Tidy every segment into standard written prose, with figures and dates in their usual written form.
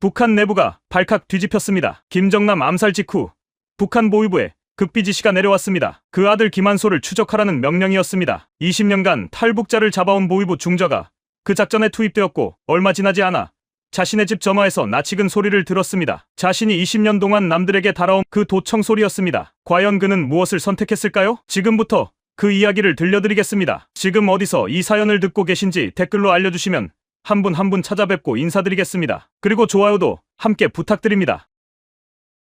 북한 내부가 발칵 뒤집혔습니다. 김정남 암살 직후 북한 보위부에 극비 지시가 내려왔습니다. 그 아들 김한소를 추적하라는 명령이었습니다. 20년간 탈북자를 잡아온 보위부 중저가 그 작전에 투입되었고 얼마 지나지 않아 자신의 집 전화에서 나치근 소리를 들었습니다. 자신이 20년 동안 남들에게 달아온 그 도청 소리였습니다. 과연 그는 무엇을 선택했을까요? 지금부터 그 이야기를 들려드리겠습니다. 지금 어디서 이 사연을 듣고 계신지 댓글로 알려주시면 한 분 한 분 찾아뵙고 인사드리겠습니다. 그리고 좋아요도 함께 부탁드립니다.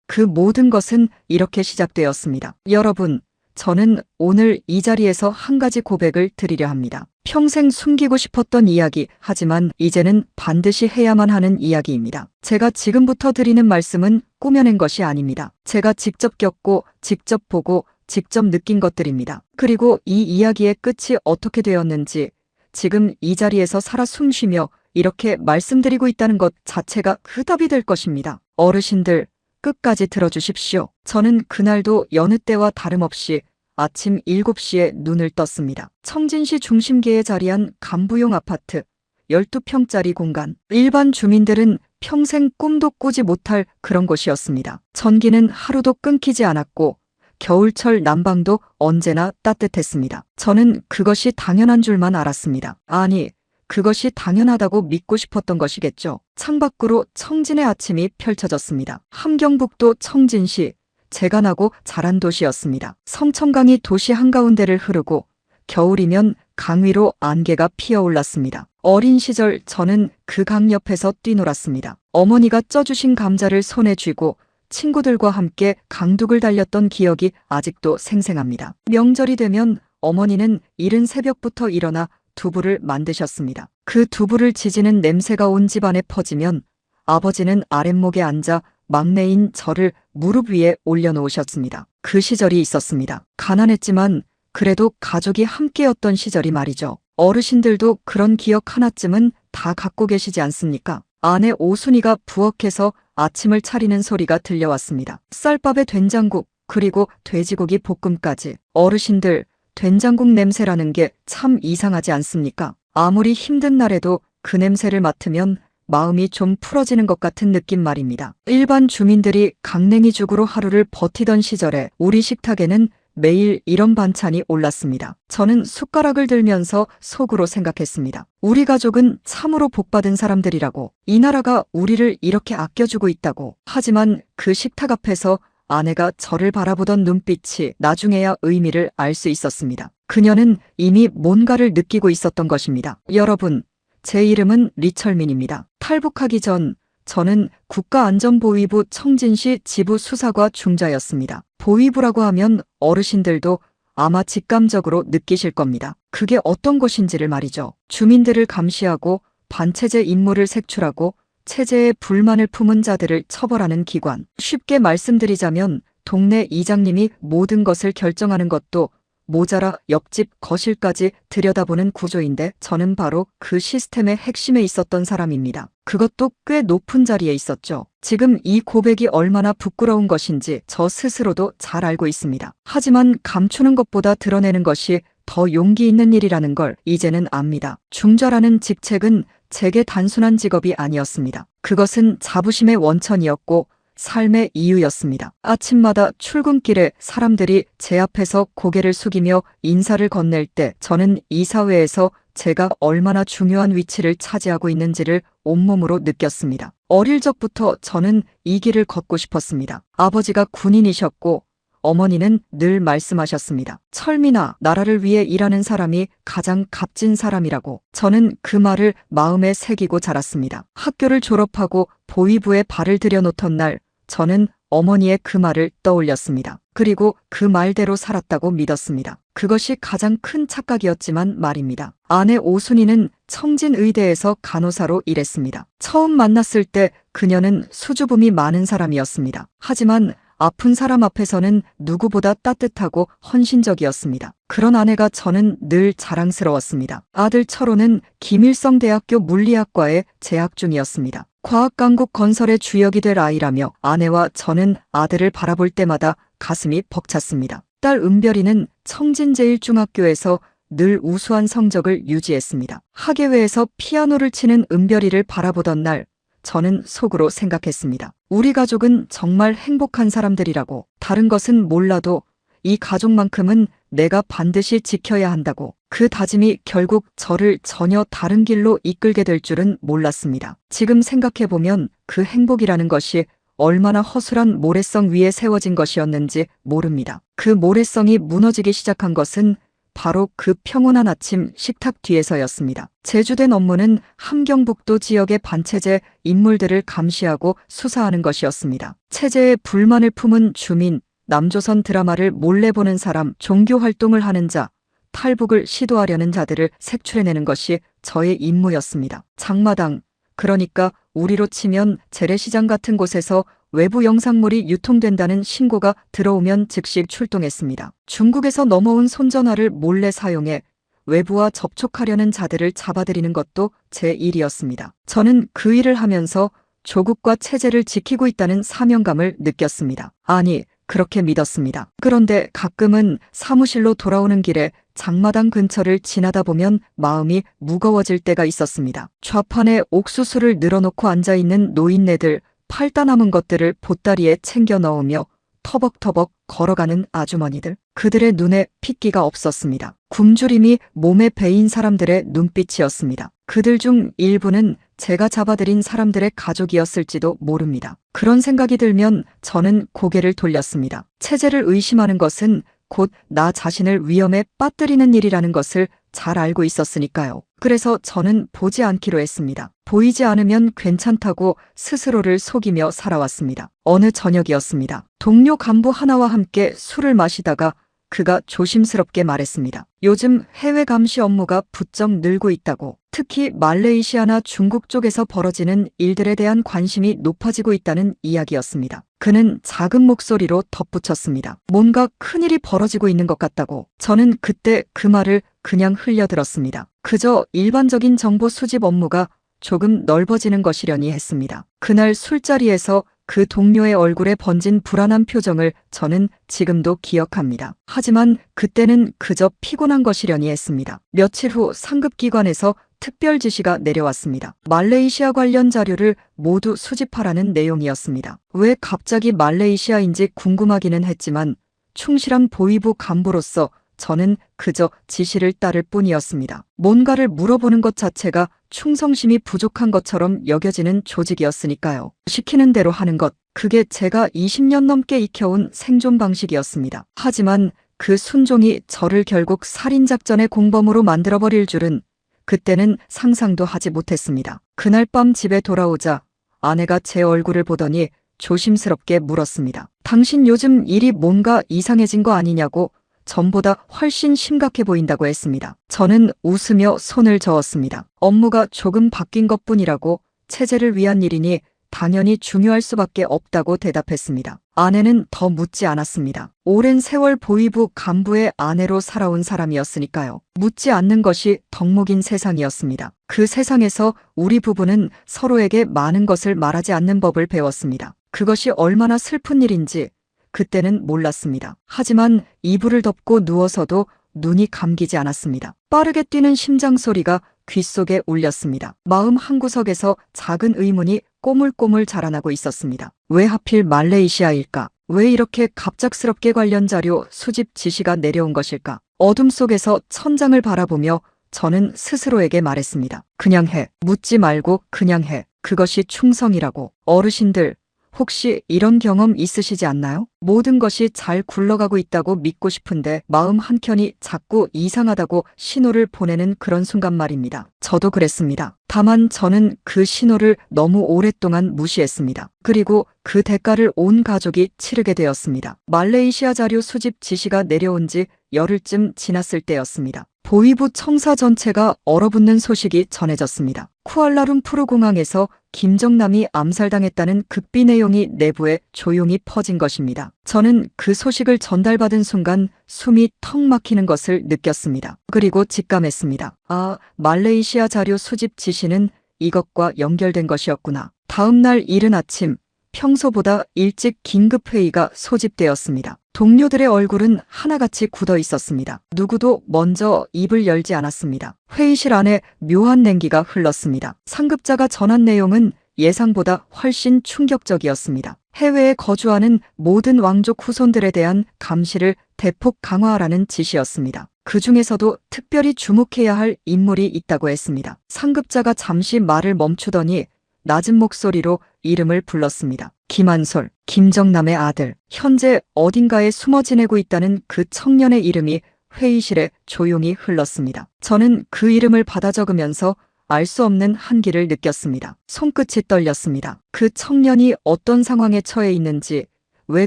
그 모든 것은 이렇게 시작되었습니다. 여러분, 저는 오늘 이 자리에서 한 가지 고백을 드리려 합니다. 평생 숨기고 싶었던 이야기, 하지만 이제는 반드시 해야만 하는 이야기입니다. 제가 지금부터 드리는 말씀은 꾸며낸 것이 아닙니다. 제가 직접 겪고, 직접 보고, 직접 느낀 것들입니다. 그리고 이 이야기의 끝이 어떻게 되었는지 지금 이 자리에서 살아 숨쉬며 이렇게 말씀드리고 있다는 것 자체가 그 답이 될 것입니다. 어르신들, 끝까지 들어주십시오. 저는 그날도 여느 때와 다름없이 아침 7시에 눈을 떴습니다. 청진시 중심계에 자리한 간부용 아파트, 12평짜리 공간. 일반 주민들은 평생 꿈도 꾸지 못할 그런 곳이었습니다. 전기는 하루도 끊기지 않았고 겨울철 난방도 언제나 따뜻했습니다. 저는 그것이 당연한 줄만 알았습니다. 아니, 그것이 당연하다고 믿고 싶었던 것이겠죠. 창밖으로 청진의 아침이 펼쳐졌습니다. 함경북도 청진시, 제가 나고 자란 도시였습니다. 성천강이 도시 한가운데를 흐르고 겨울이면 강 위로 안개가 피어올랐습니다. 어린 시절 저는 그 강 옆에서 뛰놀았습니다. 어머니가 쪄주신 감자를 손에 쥐고 친구들과 함께 강둑을 달렸던 기억이 아직도 생생합니다. 명절이 되면 어머니는 이른 새벽부터 일어나 두부를 만드셨습니다. 그 두부를 지지는 냄새가 온 집안에 퍼지면 아버지는 아랫목에 앉아 막내인 저를 무릎 위에 올려놓으셨습니다. 그 시절이 있었습니다. 가난했지만 그래도 가족이 함께였던 시절이 말이죠. 어르신들도 그런 기억 하나쯤은 다 갖고 계시지 않습니까? 아내 오순이가 부엌에서 아침을 차리는 소리가 들려왔습니다. 쌀밥에 된장국, 그리고 돼지고기 볶음까지. 어르신들, 된장국 냄새라는 게 참 이상하지 않습니까? 아무리 힘든 날에도 그 냄새를 맡으면 마음이 좀 풀어지는 것 같은 느낌 말입니다. 일반 주민들이 강냉이죽으로 하루를 버티던 시절에 우리 식탁에는 매일 이런 반찬이 올랐습니다. 저는 숟가락을 들면서 속으로 생각했습니다. 우리 가족은 참으로 복받은 사람들이라고, 이 나라가 우리를 이렇게 아껴주고 있다고. 하지만 그 식탁 앞에서 아내가 저를 바라보던 눈빛이 나중에야 의미를 알 수 있었습니다. 그녀는 이미 뭔가를 느끼고 있었던 것입니다. 여러분, 제 이름은 리철민입니다. 탈북하기 전 저는 국가안전보위부 청진시 지부 수사과 중자였습니다. 보위부라고 하면 어르신들도 아마 직감적으로 느끼실 겁니다. 그게 어떤 곳인지를 말이죠. 주민들을 감시하고 반체제 임무를 색출하고 체제에 불만을 품은 자들을 처벌하는 기관. 쉽게 말씀드리자면 동네 이장님이 모든 것을 결정하는 것도 모자라 옆집 거실까지 들여다보는 구조인데 저는 바로 그 시스템의 핵심에 있었던 사람입니다. 그것도 꽤 높은 자리에 있었죠. 지금 이 고백이 얼마나 부끄러운 것인지 저 스스로도 잘 알고 있습니다. 하지만 감추는 것보다 드러내는 것이 더 용기 있는 일이라는 걸 이제는 압니다. 중저라는 직책은 제게 단순한 직업이 아니었습니다. 그것은 자부심의 원천이었고 삶의 이유였습니다. 아침마다 출근길에 사람들이 제 앞에서 고개를 숙이며 인사를 건넬 때 저는 이 사회에서 제가 얼마나 중요한 위치를 차지하고 있는지를 온몸으로 느꼈습니다. 어릴 적부터 저는 이 길을 걷고 싶었습니다. 아버지가 군인이셨고 어머니는 늘 말씀하셨습니다. 철민아, 나라를 위해 일하는 사람이 가장 값진 사람이라고. 저는 그 말을 마음에 새기고 자랐습니다. 학교를 졸업하고 보위부에 발을 들여놓던 날 저는 어머니의 그 말을 떠올렸습니다. 그리고 그 말대로 살았다고 믿었습니다. 그것이 가장 큰 착각이었지만 말입니다. 아내 오순이는 청진의대에서 간호사로 일했습니다. 처음 만났을 때 그녀는 수줍음이 많은 사람이었습니다. 하지만 아픈 사람 앞에서는 누구보다 따뜻하고 헌신적이었습니다. 그런 아내가 저는 늘 자랑스러웠습니다. 아들 철호는 김일성대학교 물리학과에 재학 중이었습니다. 과학강국 건설의 주역이 될 아이라며 아내와 저는 아들을 바라볼 때마다 가슴이 벅찼습니다. 딸 은별이는 청진제일중학교에서 늘 우수한 성적을 유지했습니다. 학예회에서 피아노를 치는 은별이를 바라보던 날 저는 속으로 생각했습니다. 우리 가족은 정말 행복한 사람들이라고. 다른 것은 몰라도 이 가족만큼은 내가 반드시 지켜야 한다고. 그 다짐이 결국 저를 전혀 다른 길로 이끌게 될 줄은 몰랐습니다. 지금 생각해보면 그 행복이라는 것이 얼마나 허술한 모래성 위에 세워진 것이었는지 모릅니다. 그 모래성이 무너지기 시작한 것은 바로 그 평온한 아침 식탁 뒤에서였습니다. 제주된 업무는 함경북도 지역의 반체제 인물들을 감시하고 수사하는 것이었습니다. 체제에 불만을 품은 주민, 남조선 드라마를 몰래 보는 사람, 종교 활동을 하는 자, 탈북을 시도하려는 자들을 색출해내는 것이 저의 임무였습니다. 장마당, 그러니까 우리로 치면 재래시장 같은 곳에서 외부 영상물이 유통된다는 신고가 들어오면 즉시 출동했습니다. 중국에서 넘어온 손전화를 몰래 사용해 외부와 접촉하려는 자들을 잡아들이는 것도 제 일이었습니다. 저는 그 일을 하면서 조국과 체제를 지키고 있다는 사명감을 느꼈습니다. 아니, 그렇게 믿었습니다. 그런데 가끔은 사무실로 돌아오는 길에 장마당 근처를 지나다 보면 마음이 무거워질 때가 있었습니다. 좌판에 옥수수를 늘어놓고 앉아있는 노인네들, 팔다 남은 것들을 보따리에 챙겨 넣으며 터벅터벅 걸어가는 아주머니들. 그들의 눈에 핏기가 없었습니다. 굶주림이 몸에 배인 사람들의 눈빛이었습니다. 그들 중 일부는 제가 잡아들인 사람들의 가족이었을지도 모릅니다. 그런 생각이 들면 저는 고개를 돌렸습니다. 체제를 의심하는 것은 곧 나 자신을 위험에 빠뜨리는 일이라는 것을 잘 알고 있었으니까요. 그래서 저는 보지 않기로 했습니다. 보이지 않으면 괜찮다고 스스로를 속이며 살아왔습니다. 어느 저녁이었습니다. 동료 간부 하나와 함께 술을 마시다가 그가 조심스럽게 말했습니다. 요즘 해외 감시 업무가 부쩍 늘고 있다고. 특히 말레이시아나 중국 쪽에서 벌어지는 일들에 대한 관심이 높아지고 있다는 이야기였습니다. 그는 작은 목소리로 덧붙였습니다. 뭔가 큰일이 벌어지고 있는 것 같다고. 저는 그때 그 말을 그냥 흘려들었습니다. 그저 일반적인 정보 수집 업무가 조금 넓어지는 것이려니 했습니다. 그날 술자리에서 그 동료의 얼굴에 번진 불안한 표정을 저는 지금도 기억합니다. 하지만 그때는 그저 피곤한 것이려니 했습니다. 며칠 후 상급기관에서 특별 지시가 내려왔습니다. 말레이시아 관련 자료를 모두 수집하라는 내용이었습니다. 왜 갑자기 말레이시아인지 궁금하기는 했지만 충실한 보위부 간부로서 저는 그저 지시를 따를 뿐이었습니다. 뭔가를 물어보는 것 자체가 충성심이 부족한 것처럼 여겨지는 조직이었으니까요. 시키는 대로 하는 것, 그게 제가 20년 넘게 익혀온 생존 방식이었습니다. 하지만 그 순종이 저를 결국 살인작전의 공범으로 만들어버릴 줄은 그때는 상상도 하지 못했습니다. 그날 밤 집에 돌아오자 아내가 제 얼굴을 보더니 조심스럽게 물었습니다. 당신 요즘 일이 뭔가 이상해진 거 아니냐고. 전보다 훨씬 심각해 보인다고 했습니다. 저는 웃으며 손을 저었습니다. 업무가 조금 바뀐 것뿐이라고. 체제를 위한 일이니 당연히 중요할 수밖에 없다고 대답했습니다. 아내는 더 묻지 않았습니다. 오랜 세월 보위부 간부의 아내로 살아온 사람이었으니까요. 묻지 않는 것이 덕목인 세상이었습니다. 그 세상에서 우리 부부는 서로에게 많은 것을 말하지 않는 법을 배웠습니다. 그것이 얼마나 슬픈 일인지 그때는 몰랐습니다. 하지만 이불을 덮고 누워서도 눈이 감기지 않았습니다. 빠르게 뛰는 심장 소리가 귓속에 울렸습니다. 마음 한구석에서 작은 의문이 꼬물꼬물 자라나고 있었습니다. 왜 하필 말레이시아일까? 왜 이렇게 갑작스럽게 관련 자료 수집 지시가 내려온 것일까? 어둠 속에서 천장을 바라보며 저는 스스로에게 말했습니다. 그냥 해. 묻지 말고 그냥 해. 그것이 충성이라고. 어르신들, 혹시 이런 경험 있으시지 않나요? 모든 것이 잘 굴러가고 있다고 믿고 싶은데 마음 한켠이 자꾸 이상하다고 신호를 보내는 그런 순간 말입니다. 저도 그랬습니다. 다만 저는 그 신호를 너무 오랫동안 무시했습니다. 그리고 그 대가를 온 가족이 치르게 되었습니다. 말레이시아 자료 수집 지시가 내려온 지 열흘쯤 지났을 때였습니다. 보위부 청사 전체가 얼어붙는 소식이 전해졌습니다. 쿠알라룸푸르 공항에서 김정남이 암살당했다는 극비 내용이 내부에 조용히 퍼진 것입니다. 저는 그 소식을 전달받은 순간 숨이 턱 막히는 것을 느꼈습니다. 그리고 직감했습니다. 아, 말레이시아 자료 수집 지시는 이것과 연결된 것이었구나. 다음 날 이른 아침, 평소보다 일찍 긴급회의가 소집되었습니다. 동료들의 얼굴은 하나같이 굳어 있었습니다. 누구도 먼저 입을 열지 않았습니다. 회의실 안에 묘한 냉기가 흘렀습니다. 상급자가 전한 내용은 예상보다 훨씬 충격적이었습니다. 해외에 거주하는 모든 왕족 후손들에 대한 감시를 대폭 강화하라는 지시였습니다. 그 중에서도 특별히 주목해야 할 인물이 있다고 했습니다. 상급자가 잠시 말을 멈추더니 낮은 목소리로 이름을 불렀습니다. 김한솔, 김정남의 아들. 현재 어딘가에 숨어 지내고 있다는 그 청년의 이름이 회의실에 조용히 흘렀습니다. 저는 그 이름을 받아 적으면서 알 수 없는 한기를 느꼈습니다. 손끝이 떨렸습니다. 그 청년이 어떤 상황에 처해 있는지, 왜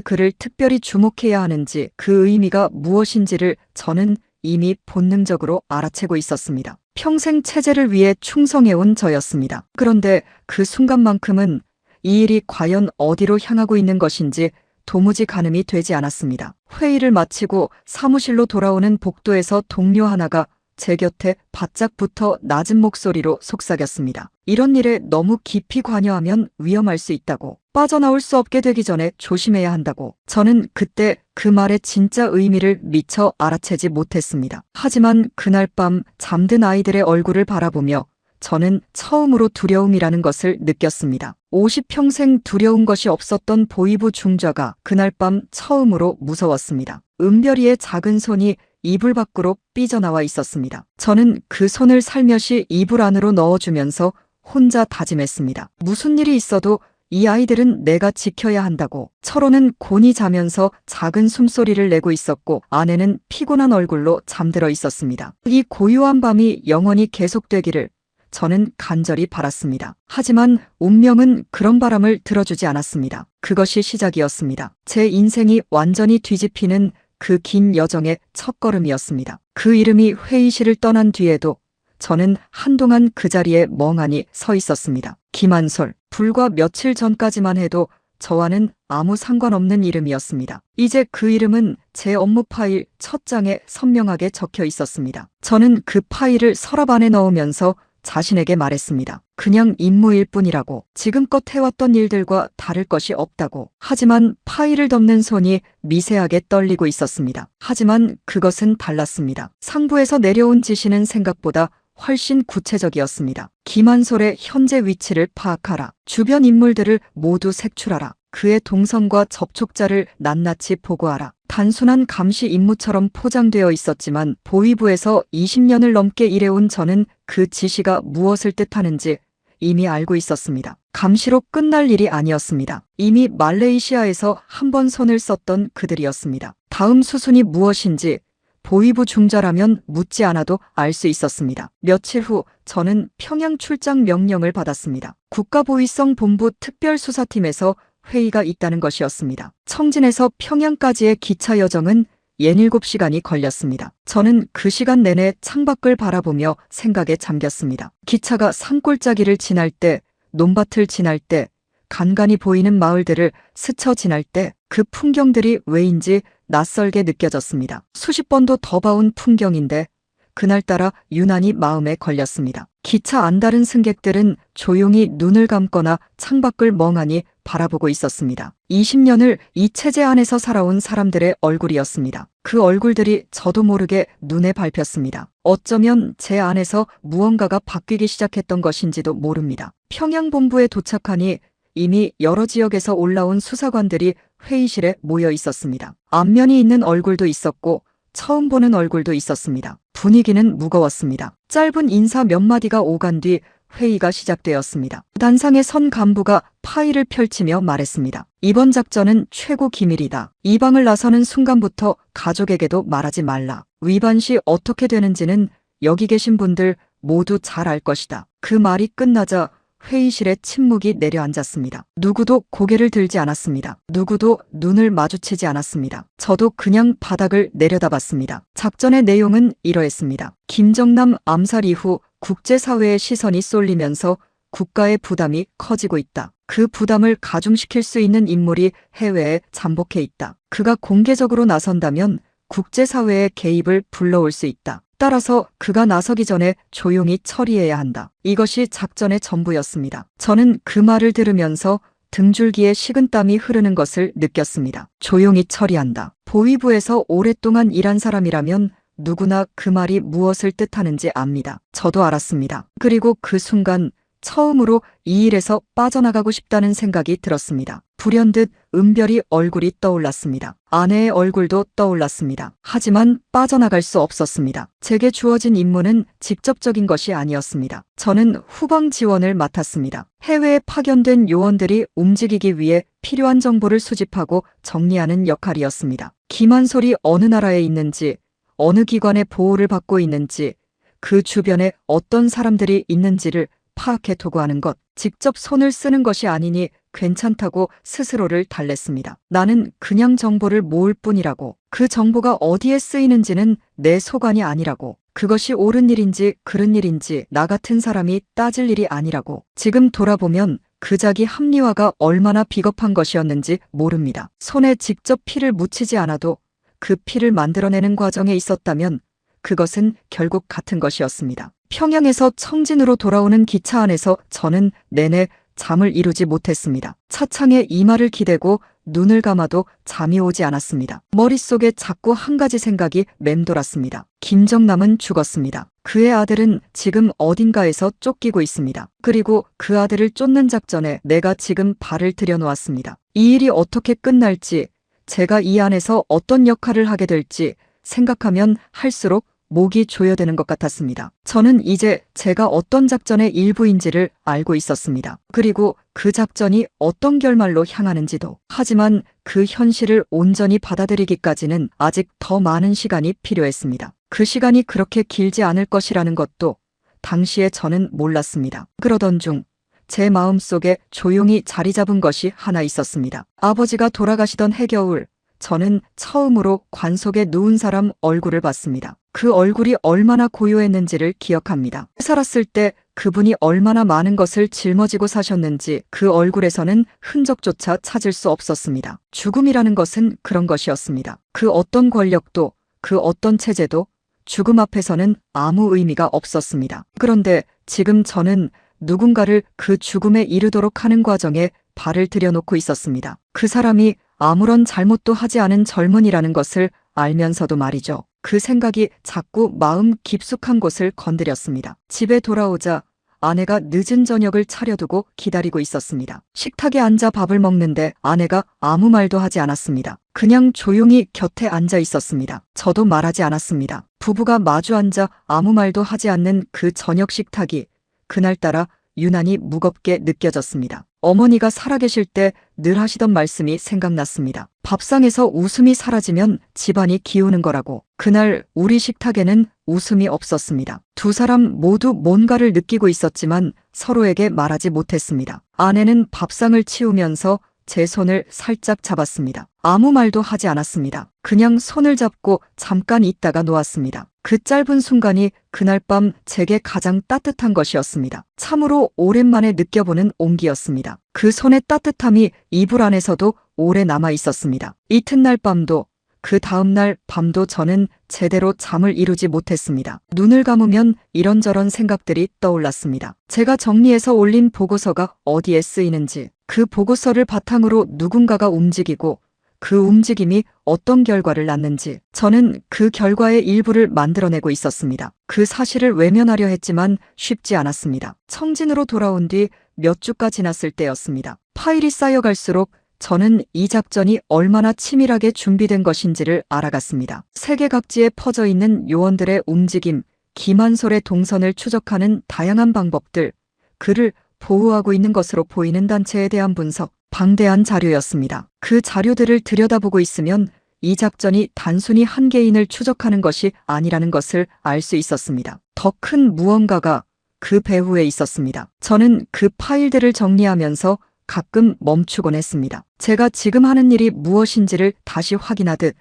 그를 특별히 주목해야 하는지, 그 의미가 무엇인지를 저는 이미 본능적으로 알아채고 있었습니다. 평생 체제를 위해 충성해온 저였습니다. 그런데 그 순간만큼은 이 일이 과연 어디로 향하고 있는 것인지 도무지 가늠이 되지 않았습니다. 회의를 마치고 사무실로 돌아오는 복도에서 동료 하나가 제 곁에 바짝 붙어 낮은 목소리로 속삭였습니다. 이런 일에 너무 깊이 관여하면 위험할 수 있다고. 빠져나올 수 없게 되기 전에 조심해야 한다고. 저는 그때 그 말의 진짜 의미를 미처 알아채지 못했습니다. 하지만 그날 밤 잠든 아이들의 얼굴을 바라보며 저는 처음으로 두려움이라는 것을 느꼈습니다. 50평생 두려운 것이 없었던 보위부 중좌가 그날 밤 처음으로 무서웠습니다. 은별이의 작은 손이 이불 밖으로 삐져나와 있었습니다. 저는 그 손을 살며시 이불 안으로 넣어주면서 혼자 다짐했습니다. 무슨 일이 있어도 이 아이들은 내가 지켜야 한다고. 철호는 곤히 자면서 작은 숨소리를 내고 있었고 아내는 피곤한 얼굴로 잠들어 있었습니다. 이 고요한 밤이 영원히 계속되기를 저는 간절히 바랐습니다. 하지만 운명은 그런 바람을 들어주지 않았습니다. 그것이 시작이었습니다. 제 인생이 완전히 뒤집히는 그 긴 여정의 첫걸음이었습니다. 그 이름이 회의실을 떠난 뒤에도 저는 한동안 그 자리에 멍하니 서 있었습니다. 김한솔. 불과 며칠 전까지만 해도 저와는 아무 상관없는 이름이었습니다. 이제 그 이름은 제 업무 파일 첫 장에 선명하게 적혀 있었습니다. 저는 그 파일을 서랍 안에 넣으면서 자신에게 말했습니다. 그냥 임무일 뿐이라고. 지금껏 해왔던 일들과 다를 것이 없다고. 하지만 파일을 덮는 손이 미세하게 떨리고 있었습니다. 하지만 그것은 달랐습니다. 상부에서 내려온 지시는 생각보다 훨씬 구체적이었습니다. 김한솔의 현재 위치를 파악하라. 주변 인물들을 모두 색출하라. 그의 동선과 접촉자를 낱낱이 보고하라. 단순한 감시 임무처럼 포장되어 있었지만 보위부에서 20년을 넘게 일해온 저는 그 지시가 무엇을 뜻하는지 이미 알고 있었습니다. 감시로 끝날 일이 아니었습니다. 이미 말레이시아에서 한 번 손을 썼던 그들이었습니다. 다음 수순이 무엇인지 보위부 중좌라면 묻지 않아도 알 수 있었습니다. 며칠 후 저는 평양 출장 명령을 받았습니다. 국가보위성본부 특별수사팀에서 회의가 있다는 것이었습니다. 청진에서 평양까지의 기차 여정은 17시간이 걸렸습니다. 저는 그 시간 내내 창밖을 바라보며 생각에 잠겼습니다. 기차가 산골짜기를 지날 때, 논밭을 지날 때, 간간히 보이는 마을들을 스쳐 지날 때 그 풍경들이 왜인지 낯설게 느껴졌습니다. 수십 번도 더 봐온 풍경인데 그날따라 유난히 마음에 걸렸습니다. 기차 안다른 승객들은 조용히 눈을 감거나 창밖을 멍하니 바라보고 있었습니다. 20년을 이 체제 안에서 살아온 사람들의 얼굴이었습니다. 그 얼굴들이 저도 모르게 눈에 밟혔습니다. 어쩌면 제 안에서 무언가가 바뀌기 시작했던 것인지도 모릅니다. 평양본부에 도착하니 이미 여러 지역에서 올라온 수사관들이 회의실에 모여 있었습니다. 안면이 있는 얼굴도 있었고 처음 보는 얼굴도 있었습니다. 분위기는 무거웠습니다. 짧은 인사 몇 마디가 오간 뒤 회의가 시작되었습니다. 단상의 선 간부가 파일을 펼치며 말했습니다. 이번 작전은 최고 기밀이다. 이 방을 나서는 순간부터 가족에게도 말하지 말라. 위반 시 어떻게 되는지는 여기 계신 분들 모두 잘 알 것이다. 그 말이 끝나자 회의실에 침묵이 내려앉았습니다. 누구도 고개를 들지 않았습니다. 누구도 눈을 마주치지 않았습니다. 저도 그냥 바닥을 내려다봤습니다. 작전의 내용은 이러했습니다. 김정남 암살 이후 국제사회의 시선이 쏠리면서 국가의 부담이 커지고 있다. 그 부담을 가중시킬 수 있는 인물이 해외에 잠복해 있다. 그가 공개적으로 나선다면 국제사회의 개입을 불러올 수 있다. 따라서 그가 나서기 전에 조용히 처리해야 한다. 이것이 작전의 전부였습니다. 저는 그 말을 들으면서 등줄기에 식은땀이 흐르는 것을 느꼈습니다. 조용히 처리한다. 보위부에서 오랫동안 일한 사람이라면 누구나 그 말이 무엇을 뜻하는지 압니다. 저도 알았습니다. 그리고 그 순간 처음으로 이 일에서 빠져나가고 싶다는 생각이 들었습니다. 불현듯 은별이 얼굴이 떠올랐습니다. 아내의 얼굴도 떠올랐습니다. 하지만 빠져나갈 수 없었습니다. 제게 주어진 임무는 직접적인 것이 아니었습니다. 저는 후방 지원을 맡았습니다. 해외에 파견된 요원들이 움직이기 위해 필요한 정보를 수집하고 정리하는 역할이었습니다. 김한솔이 어느 나라에 있는지, 어느 기관의 보호를 받고 있는지, 그 주변에 어떤 사람들이 있는지를 파악해 두고 하는 것, 직접 손을 쓰는 것이 아니니 괜찮다고 스스로를 달랬습니다. 나는 그냥 정보를 모을 뿐이라고, 그 정보가 어디에 쓰이는지는 내 소관이 아니라고, 그것이 옳은 일인지 그른 일인지 나 같은 사람이 따질 일이 아니라고. 지금 돌아보면 그 자기 합리화가 얼마나 비겁한 것이었는지 모릅니다. 손에 직접 피를 묻히지 않아도 그 피를 만들어내는 과정에 있었다면 그것은 결국 같은 것이었습니다. 평양에서 청진으로 돌아오는 기차 안에서 저는 내내 잠을 이루지 못했습니다. 차창에 이마를 기대고 눈을 감아도 잠이 오지 않았습니다. 머릿속에 자꾸 한 가지 생각이 맴돌았습니다. 김정남은 죽었습니다. 그의 아들은 지금 어딘가에서 쫓기고 있습니다. 그리고 그 아들을 쫓는 작전에 내가 지금 발을 들여놓았습니다. 이 일이 어떻게 끝날지, 제가 이 안에서 어떤 역할을 하게 될지 생각하면 할수록 목이 조여드는 것 같았습니다. 저는 이제 제가 어떤 작전의 일부인지를 알고 있었습니다. 그리고 그 작전이 어떤 결말로 향하는지도. 하지만 그 현실을 온전히 받아들이기까지는 아직 더 많은 시간이 필요했습니다. 그 시간이 그렇게 길지 않을 것이라는 것도 당시에 저는 몰랐습니다. 그러던 중 제 마음속에 조용히 자리 잡은 것이 하나 있었습니다. 아버지가 돌아가시던 해겨울, 저는 처음으로 관 속에 누운 사람 얼굴을 봤습니다. 그 얼굴이 얼마나 고요했는지를 기억합니다. 살았을 때 그분이 얼마나 많은 것을 짊어지고 사셨는지 그 얼굴에서는 흔적조차 찾을 수 없었습니다. 죽음이라는 것은 그런 것이었습니다. 그 어떤 권력도, 그 어떤 체제도 죽음 앞에서는 아무 의미가 없었습니다. 그런데 지금 저는 누군가를 그 죽음에 이르도록 하는 과정에 발을 들여놓고 있었습니다. 그 사람이 아무런 잘못도 하지 않은 젊은이라는 것을 알면서도 말이죠. 그 생각이 자꾸 마음 깊숙한 곳을 건드렸습니다. 집에 돌아오자 아내가 늦은 저녁을 차려두고 기다리고 있었습니다. 식탁에 앉아 밥을 먹는데 아내가 아무 말도 하지 않았습니다. 그냥 조용히 곁에 앉아 있었습니다. 저도 말하지 않았습니다. 부부가 마주 앉아 아무 말도 하지 않는 그 저녁 식탁이 그날따라 유난히 무겁게 느껴졌습니다. 어머니가 살아계실 때 늘 하시던 말씀이 생각났습니다. 밥상에서 웃음이 사라지면 집안이 기우는 거라고. 그날 우리 식탁에는 웃음이 없었습니다. 두 사람 모두 뭔가를 느끼고 있었지만 서로에게 말하지 못했습니다. 아내는 밥상을 치우면서 제 손을 살짝 잡았습니다. 아무 말도 하지 않았습니다. 그냥 손을 잡고 잠깐 있다가 놓았습니다. 그 짧은 순간이 그날 밤 제게 가장 따뜻한 것이었습니다. 참으로 오랜만에 느껴보는 온기였습니다. 그 손의 따뜻함이 이불 안에서도 오래 남아 있었습니다. 이튿날 밤도, 그 다음날 밤도 저는 제대로 잠을 이루지 못했습니다. 눈을 감으면 이런저런 생각들이 떠올랐습니다. 제가 정리해서 올린 보고서가 어디에 쓰이는지, 그 보고서를 바탕으로 누군가가 움직이고 그 움직임이 어떤 결과를 낳는지, 저는 그 결과의 일부를 만들어내고 있었습니다. 그 사실을 외면하려 했지만 쉽지 않았습니다. 청진으로 돌아온 뒤 몇 주가 지났을 때였습니다. 파일이 쌓여갈수록 저는 이 작전이 얼마나 치밀하게 준비된 것인지를 알아갔습니다. 세계 각지에 퍼져 있는 요원들의 움직임, 김한솔의 동선을 추적하는 다양한 방법들, 그를 보호하고 있는 것으로 보이는 단체에 대한 분석, 방대한 자료였습니다. 그 자료들을 들여다보고 있으면 이 작전이 단순히 한 개인을 추적하는 것이 아니라는 것을 알 수 있었습니다. 더 큰 무언가가 그 배후에 있었습니다. 저는 그 파일들을 정리하면서 가끔 멈추곤 했습니다. 제가 지금 하는 일이 무엇인지를 다시 확인하듯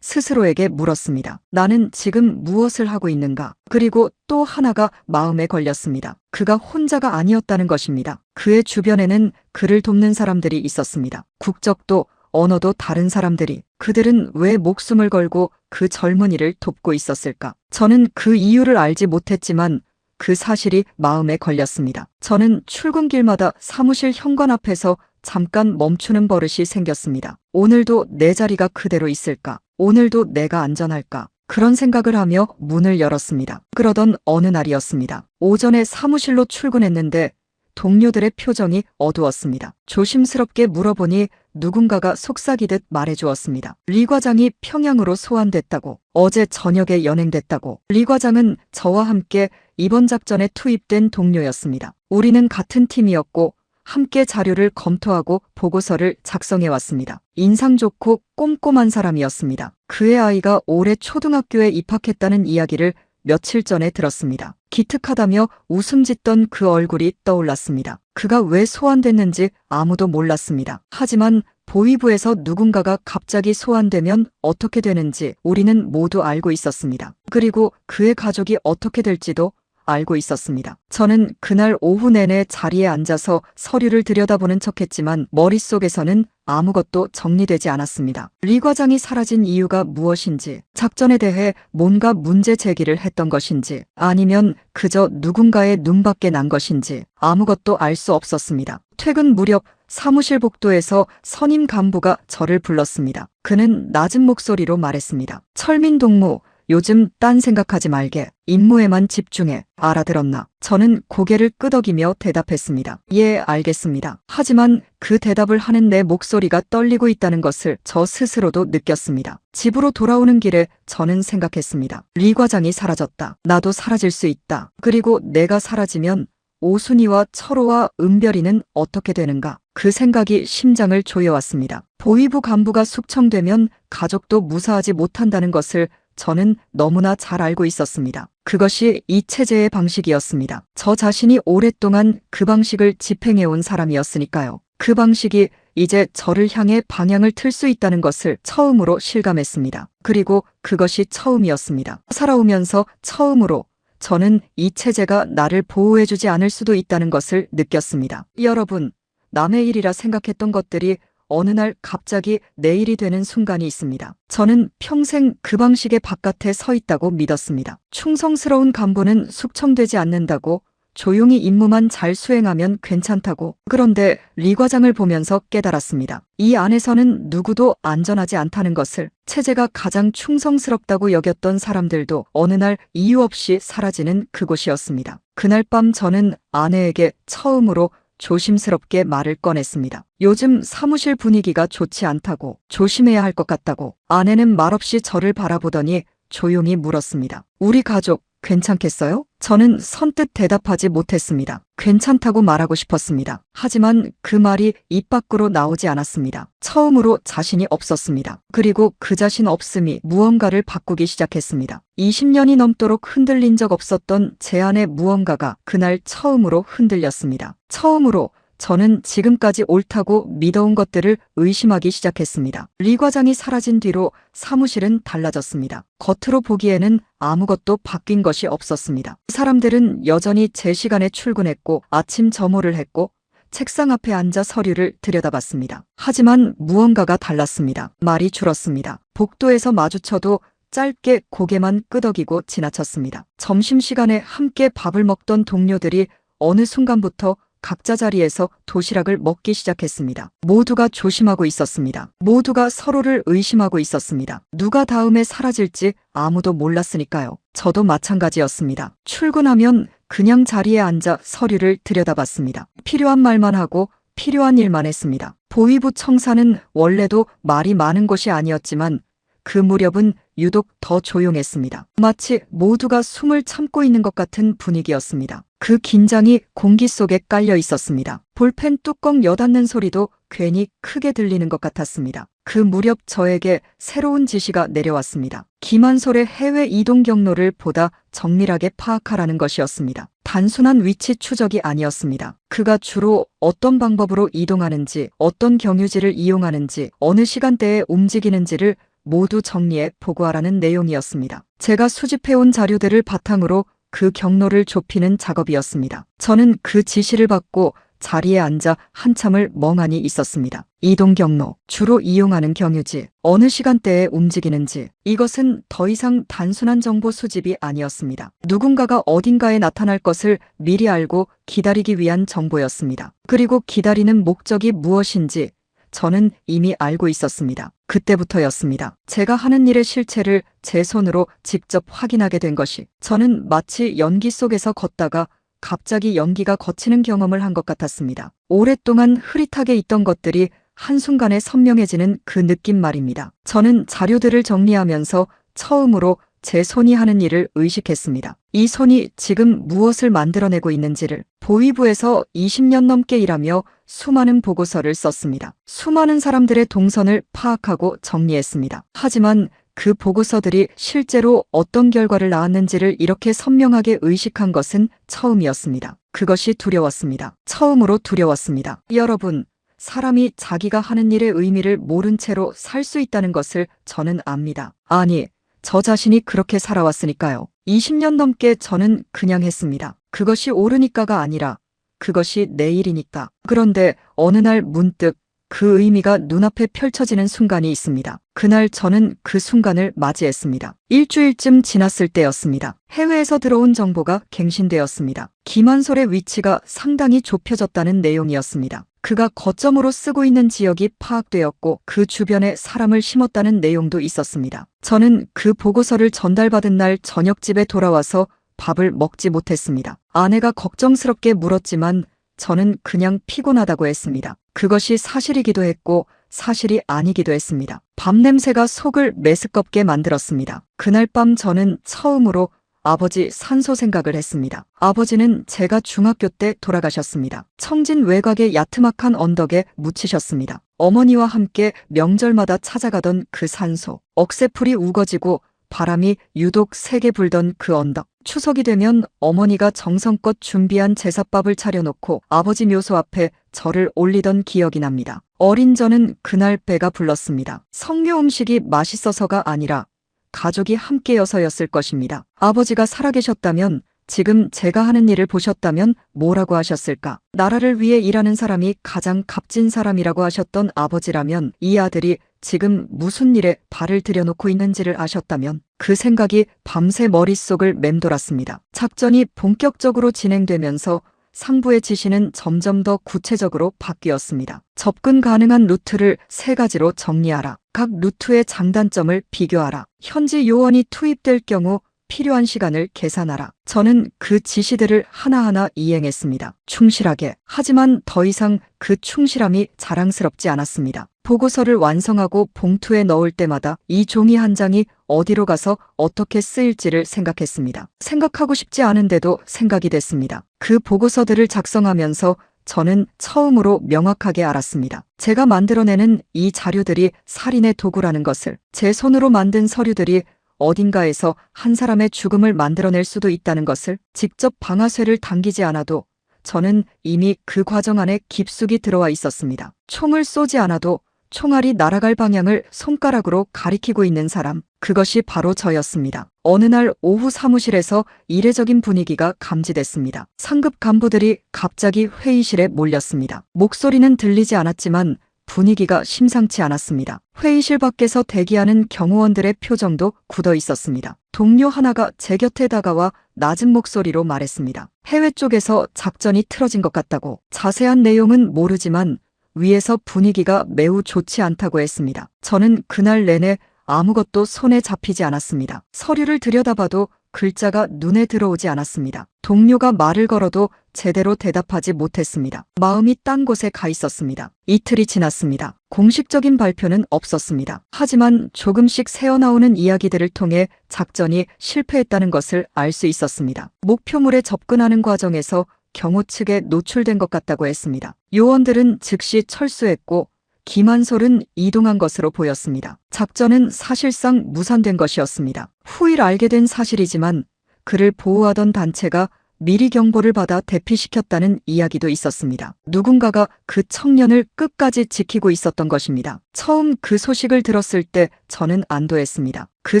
스스로에게 물었습니다. 나는 지금 무엇을 하고 있는가? 그리고 또 하나가 마음에 걸렸습니다. 그가 혼자가 아니었다는 것입니다. 그의 주변에는 그를 돕는 사람들이 있었습니다. 국적도 언어도 다른 사람들이. 그들은 왜 목숨을 걸고 그 젊은이를 돕고 있었을까? 저는 그 이유를 알지 못했지만 그 사실이 마음에 걸렸습니다. 저는 출근길마다 사무실 현관 앞에서 잠깐 멈추는 버릇이 생겼습니다. 오늘도 내 자리가 그대로 있을까? 오늘도 내가 안전할까? 그런 생각을 하며 문을 열었습니다. 그러던 어느 날이었습니다. 오전에 사무실로 출근했는데 동료들의 표정이 어두웠습니다. 조심스럽게 물어보니 누군가가 속삭이듯 말해주었습니다. 리 과장이 평양으로 소환됐다고, 어제 저녁에 연행됐다고. 리 과장은 저와 함께 이번 작전에 투입된 동료였습니다. 우리는 같은 팀이었고 함께 자료를 검토하고 보고서를 작성해 왔습니다. 인상 좋고 꼼꼼한 사람이었습니다. 그의 아이가 올해 초등학교에 입학했다는 이야기를 며칠 전에 들었습니다. 기특하다며 웃음 짓던 그 얼굴이 떠올랐습니다. 그가 왜 소환됐는지 아무도 몰랐습니다. 하지만 보위부에서 누군가가 갑자기 소환되면 어떻게 되는지 우리는 모두 알고 있었습니다. 그리고 그의 가족이 어떻게 될지도 알고 있었습니다. 저는 그날 오후 내내 자리에 앉아서 서류를 들여다보는 척했지만 머릿속에서는 아무것도 정리되지 않았습니다. 리 과장이 사라진 이유가 무엇인지, 작전에 대해 뭔가 문제 제기를 했던 것인지, 아니면 그저 누군가의 눈밖에 난 것인지 아무것도 알 수 없었습니다. 퇴근 무렵 사무실 복도에서 선임 간부가 저를 불렀습니다. 그는 낮은 목소리로 말했습니다. 철민 동무, 요즘 딴 생각하지 말게. 임무에만 집중해. 알아들었나? 저는 고개를 끄덕이며 대답했습니다. 예, 알겠습니다. 하지만 그 대답을 하는 내 목소리가 떨리고 있다는 것을 저 스스로도 느꼈습니다. 집으로 돌아오는 길에 저는 생각했습니다. 리 과장이 사라졌다. 나도 사라질 수 있다. 그리고 내가 사라지면 오순이와 철호와 은별이는 어떻게 되는가? 그 생각이 심장을 조여왔습니다. 보위부 간부가 숙청되면 가족도 무사하지 못한다는 것을 저는 너무나 잘 알고 있었습니다. 그것이 이 체제의 방식이었습니다. 저 자신이 오랫동안 그 방식을 집행해온 사람이었으니까요. 그 방식이 이제 저를 향해 방향을 틀 수 있다는 것을 처음으로 실감했습니다. 그리고 그것이 처음이었습니다. 살아오면서 처음으로 저는 이 체제가 나를 보호해주지 않을 수도 있다는 것을 느꼈습니다. 여러분, 남의 일이라 생각했던 것들이 어느 날 갑자기 내일이 되는 순간이 있습니다. 저는 평생 그 방식의 바깥에 서 있다고 믿었습니다. 충성스러운 간부는 숙청되지 않는다고, 조용히 임무만 잘 수행하면 괜찮다고. 그런데 리 과장을 보면서 깨달았습니다. 이 안에서는 누구도 안전하지 않다는 것을. 체제가 가장 충성스럽다고 여겼던 사람들도 어느 날 이유 없이 사라지는 그곳이었습니다. 그날 밤 저는 아내에게 처음으로 조심스럽게 말을 꺼냈습니다. 요즘 사무실 분위기가 좋지 않다고, 조심해야 할 것 같다고. 아내는 말없이 저를 바라보더니 조용히 물었습니다. 우리 가족 괜찮겠어요? 저는 선뜻 대답하지 못했습니다. 괜찮다고 말하고 싶었습니다. 하지만 그 말이 입 밖으로 나오지 않았습니다. 처음으로 자신이 없었습니다. 그리고 그 자신 없음이 무언가를 바꾸기 시작했습니다. 20년이 넘도록 흔들린 적 없었던 제 안의 무언가가 그날 처음으로 흔들렸습니다. 처음으로 저는 지금까지 옳다고 믿어온 것들을 의심하기 시작했습니다. 리 과장이 사라진 뒤로 사무실은 달라졌습니다. 겉으로 보기에는 아무것도 바뀐 것이 없었습니다. 사람들은 여전히 제 시간에 출근했고 아침 점호를 했고 책상 앞에 앉아 서류를 들여다봤습니다. 하지만 무언가가 달랐습니다. 말이 줄었습니다. 복도에서 마주쳐도 짧게 고개만 끄덕이고 지나쳤습니다. 점심시간에 함께 밥을 먹던 동료들이 어느 순간부터 각자 자리에서 도시락을 먹기 시작했습니다. 모두가 조심하고 있었습니다. 모두가 서로를 의심하고 있었습니다. 누가 다음에 사라질지 아무도 몰랐으니까요. 저도 마찬가지였습니다. 출근하면 그냥 자리에 앉아 서류를 들여다봤습니다. 필요한 말만 하고 필요한 일만 했습니다. 보위부 청사는 원래도 말이 많은 곳이 아니었지만 그 무렵은 유독 더 조용했습니다. 마치 모두가 숨을 참고 있는 것 같은 분위기였습니다. 그 긴장이 공기 속에 깔려 있었습니다. 볼펜 뚜껑 여닫는 소리도 괜히 크게 들리는 것 같았습니다. 그 무렵 저에게 새로운 지시가 내려왔습니다. 김한솔의 해외 이동 경로를 보다 정밀하게 파악하라는 것이었습니다. 단순한 위치 추적이 아니었습니다. 그가 주로 어떤 방법으로 이동하는지, 어떤 경유지를 이용하는지, 어느 시간대에 움직이는지를 모두 정리해 보고하라는 내용이었습니다. 제가 수집해온 자료들을 바탕으로 그 경로를 좁히는 작업이었습니다. 저는 그 지시를 받고 자리에 앉아 한참을 멍하니 있었습니다. 이동 경로, 주로 이용하는 경유지, 어느 시간대에 움직이는지, 이것은 더 이상 단순한 정보 수집이 아니었습니다. 누군가가 어딘가에 나타날 것을 미리 알고 기다리기 위한 정보였습니다. 그리고 기다리는 목적이 무엇인지 저는 이미 알고 있었습니다. 그때부터였습니다. 제가 하는 일의 실체를 제 손으로 직접 확인하게 된 것이. 저는 마치 연기 속에서 걷다가 갑자기 연기가 거치는 경험을 한 것 같았습니다. 오랫동안 흐릿하게 있던 것들이 한순간에 선명해지는 그 느낌 말입니다. 저는 자료들을 정리하면서 처음으로 제 손이 하는 일을 의식했습니다. 이 손이 지금 무엇을 만들어내고 있는지를. 보위부에서 20년 넘게 일하며 수많은 보고서를 썼습니다. 수많은 사람들의 동선을 파악하고 정리했습니다. 하지만 그 보고서들이 실제로 어떤 결과를 낳았는지를 이렇게 선명하게 의식한 것은 처음이었습니다. 그것이 두려웠습니다. 처음으로 두려웠습니다. 여러분, 사람이 자기가 하는 일의 의미를 모른 채로 살 수 있다는 것을 저는 압니다. 아니, 저 자신이 그렇게 살아왔으니까요. 20년 넘게 저는 그냥 했습니다. 그것이 옳으니까가 아니라 그것이 내 일이니까. 그런데 어느 날 문득 그 의미가 눈앞에 펼쳐지는 순간이 있습니다. 그날 저는 그 순간을 맞이했습니다. 일주일쯤 지났을 때였습니다. 해외에서 들어온 정보가 갱신되었습니다. 김한솔의 위치가 상당히 좁혀졌다는 내용이었습니다. 그가 거점으로 쓰고 있는 지역이 파악되었고 그 주변에 사람을 심었다는 내용도 있었습니다. 저는 그 보고서를 전달받은 날 저녁집에 돌아와서 밥을 먹지 못했습니다. 아내가 걱정스럽게 물었지만 저는 그냥 피곤하다고 했습니다. 그것이 사실이기도 했고 사실이 아니기도 했습니다. 밥 냄새가 속을 메스껍게 만들었습니다. 그날 밤 저는 처음으로 아버지 산소 생각을 했습니다. 아버지는 제가 중학교 때 돌아가셨습니다. 청진 외곽의 야트막한 언덕에 묻히셨습니다. 어머니와 함께 명절마다 찾아가던 그 산소. 억새풀이 우거지고 바람이 유독 세게 불던 그 언덕. 추석이 되면 어머니가 정성껏 준비한 제사밥을 차려놓고 아버지 묘소 앞에 절을 올리던 기억이 납니다. 어린 저는 그날 배가 불렀습니다. 성묘 음식이 맛있어서가 아니라 가족이 함께여서였을 것입니다. 아버지가 살아계셨다면, 지금 제가 하는 일을 보셨다면 뭐라고 하셨을까? 나라를 위해 일하는 사람이 가장 값진 사람이라고 하셨던 아버지라면 이 아들이 지금 무슨 일에 발을 들여놓고 있는지를 아셨다면 그 생각이 밤새 머릿속을 맴돌았습니다. 작전이 본격적으로 진행되면서 상부의 지시는 점점 더 구체적으로 바뀌었습니다. 접근 가능한 루트를 3가지로 정리하라. 각 루트의 장단점을 비교하라. 현지 요원이 투입될 경우 필요한 시간을 계산하라. 저는 그 지시들을 하나하나 이행했습니다. 충실하게. 하지만 더 이상 그 충실함이 자랑스럽지 않았습니다. 보고서를 완성하고 봉투에 넣을 때마다 이 종이 한 장이 어디로 가서 어떻게 쓰일지를 생각했습니다. 생각하고 싶지 않은데도 생각이 됐습니다. 그 보고서들을 작성하면서 저는 처음으로 명확하게 알았습니다. 제가 만들어내는 이 자료들이 살인의 도구라는 것을. 제 손으로 만든 서류들이 어딘가에서 한 사람의 죽음을 만들어낼 수도 있다는 것을. 직접 방아쇠를 당기지 않아도 저는 이미 그 과정 안에 깊숙이 들어와 있었습니다. 총을 쏘지 않아도 총알이 날아갈 방향을 손가락으로 가리키고 있는 사람, 그것이 바로 저였습니다. 어느 날 오후 사무실에서 이례적인 분위기가 감지됐습니다. 상급 간부들이 갑자기 회의실에 몰렸습니다. 목소리는 들리지 않았지만 분위기가 심상치 않았습니다. 회의실 밖에서 대기하는 경호원들의 표정도 굳어 있었습니다. 동료 하나가 제 곁에 다가와 낮은 목소리로 말했습니다. 해외 쪽에서 작전이 틀어진 것 같다고. 자세한 내용은 모르지만 위에서 분위기가 매우 좋지 않다고 했습니다. 저는 그날 내내 아무것도 손에 잡히지 않았습니다. 서류를 들여다봐도 글자가 눈에 들어오지 않았습니다. 동료가 말을 걸어도 제대로 대답하지 못했습니다. 마음이 딴 곳에 가 있었습니다. 이틀이 지났습니다. 공식적인 발표는 없었습니다. 하지만 조금씩 새어나오는 이야기들을 통해 작전이 실패했다는 것을 알 수 있었습니다. 목표물에 접근하는 과정에서 경호 측에 노출된 것 같다고 했습니다. 요원들은 즉시 철수했고 김한솔은 이동한 것으로 보였습니다. 작전은 사실상 무산된 것이었습니다. 후일 알게 된 사실이지만 그를 보호하던 단체가 미리 경보를 받아 대피시켰다는 이야기도 있었습니다. 누군가가 그 청년을 끝까지 지키고 있었던 것입니다. 처음 그 소식을 들었을 때 저는 안도했습니다. 그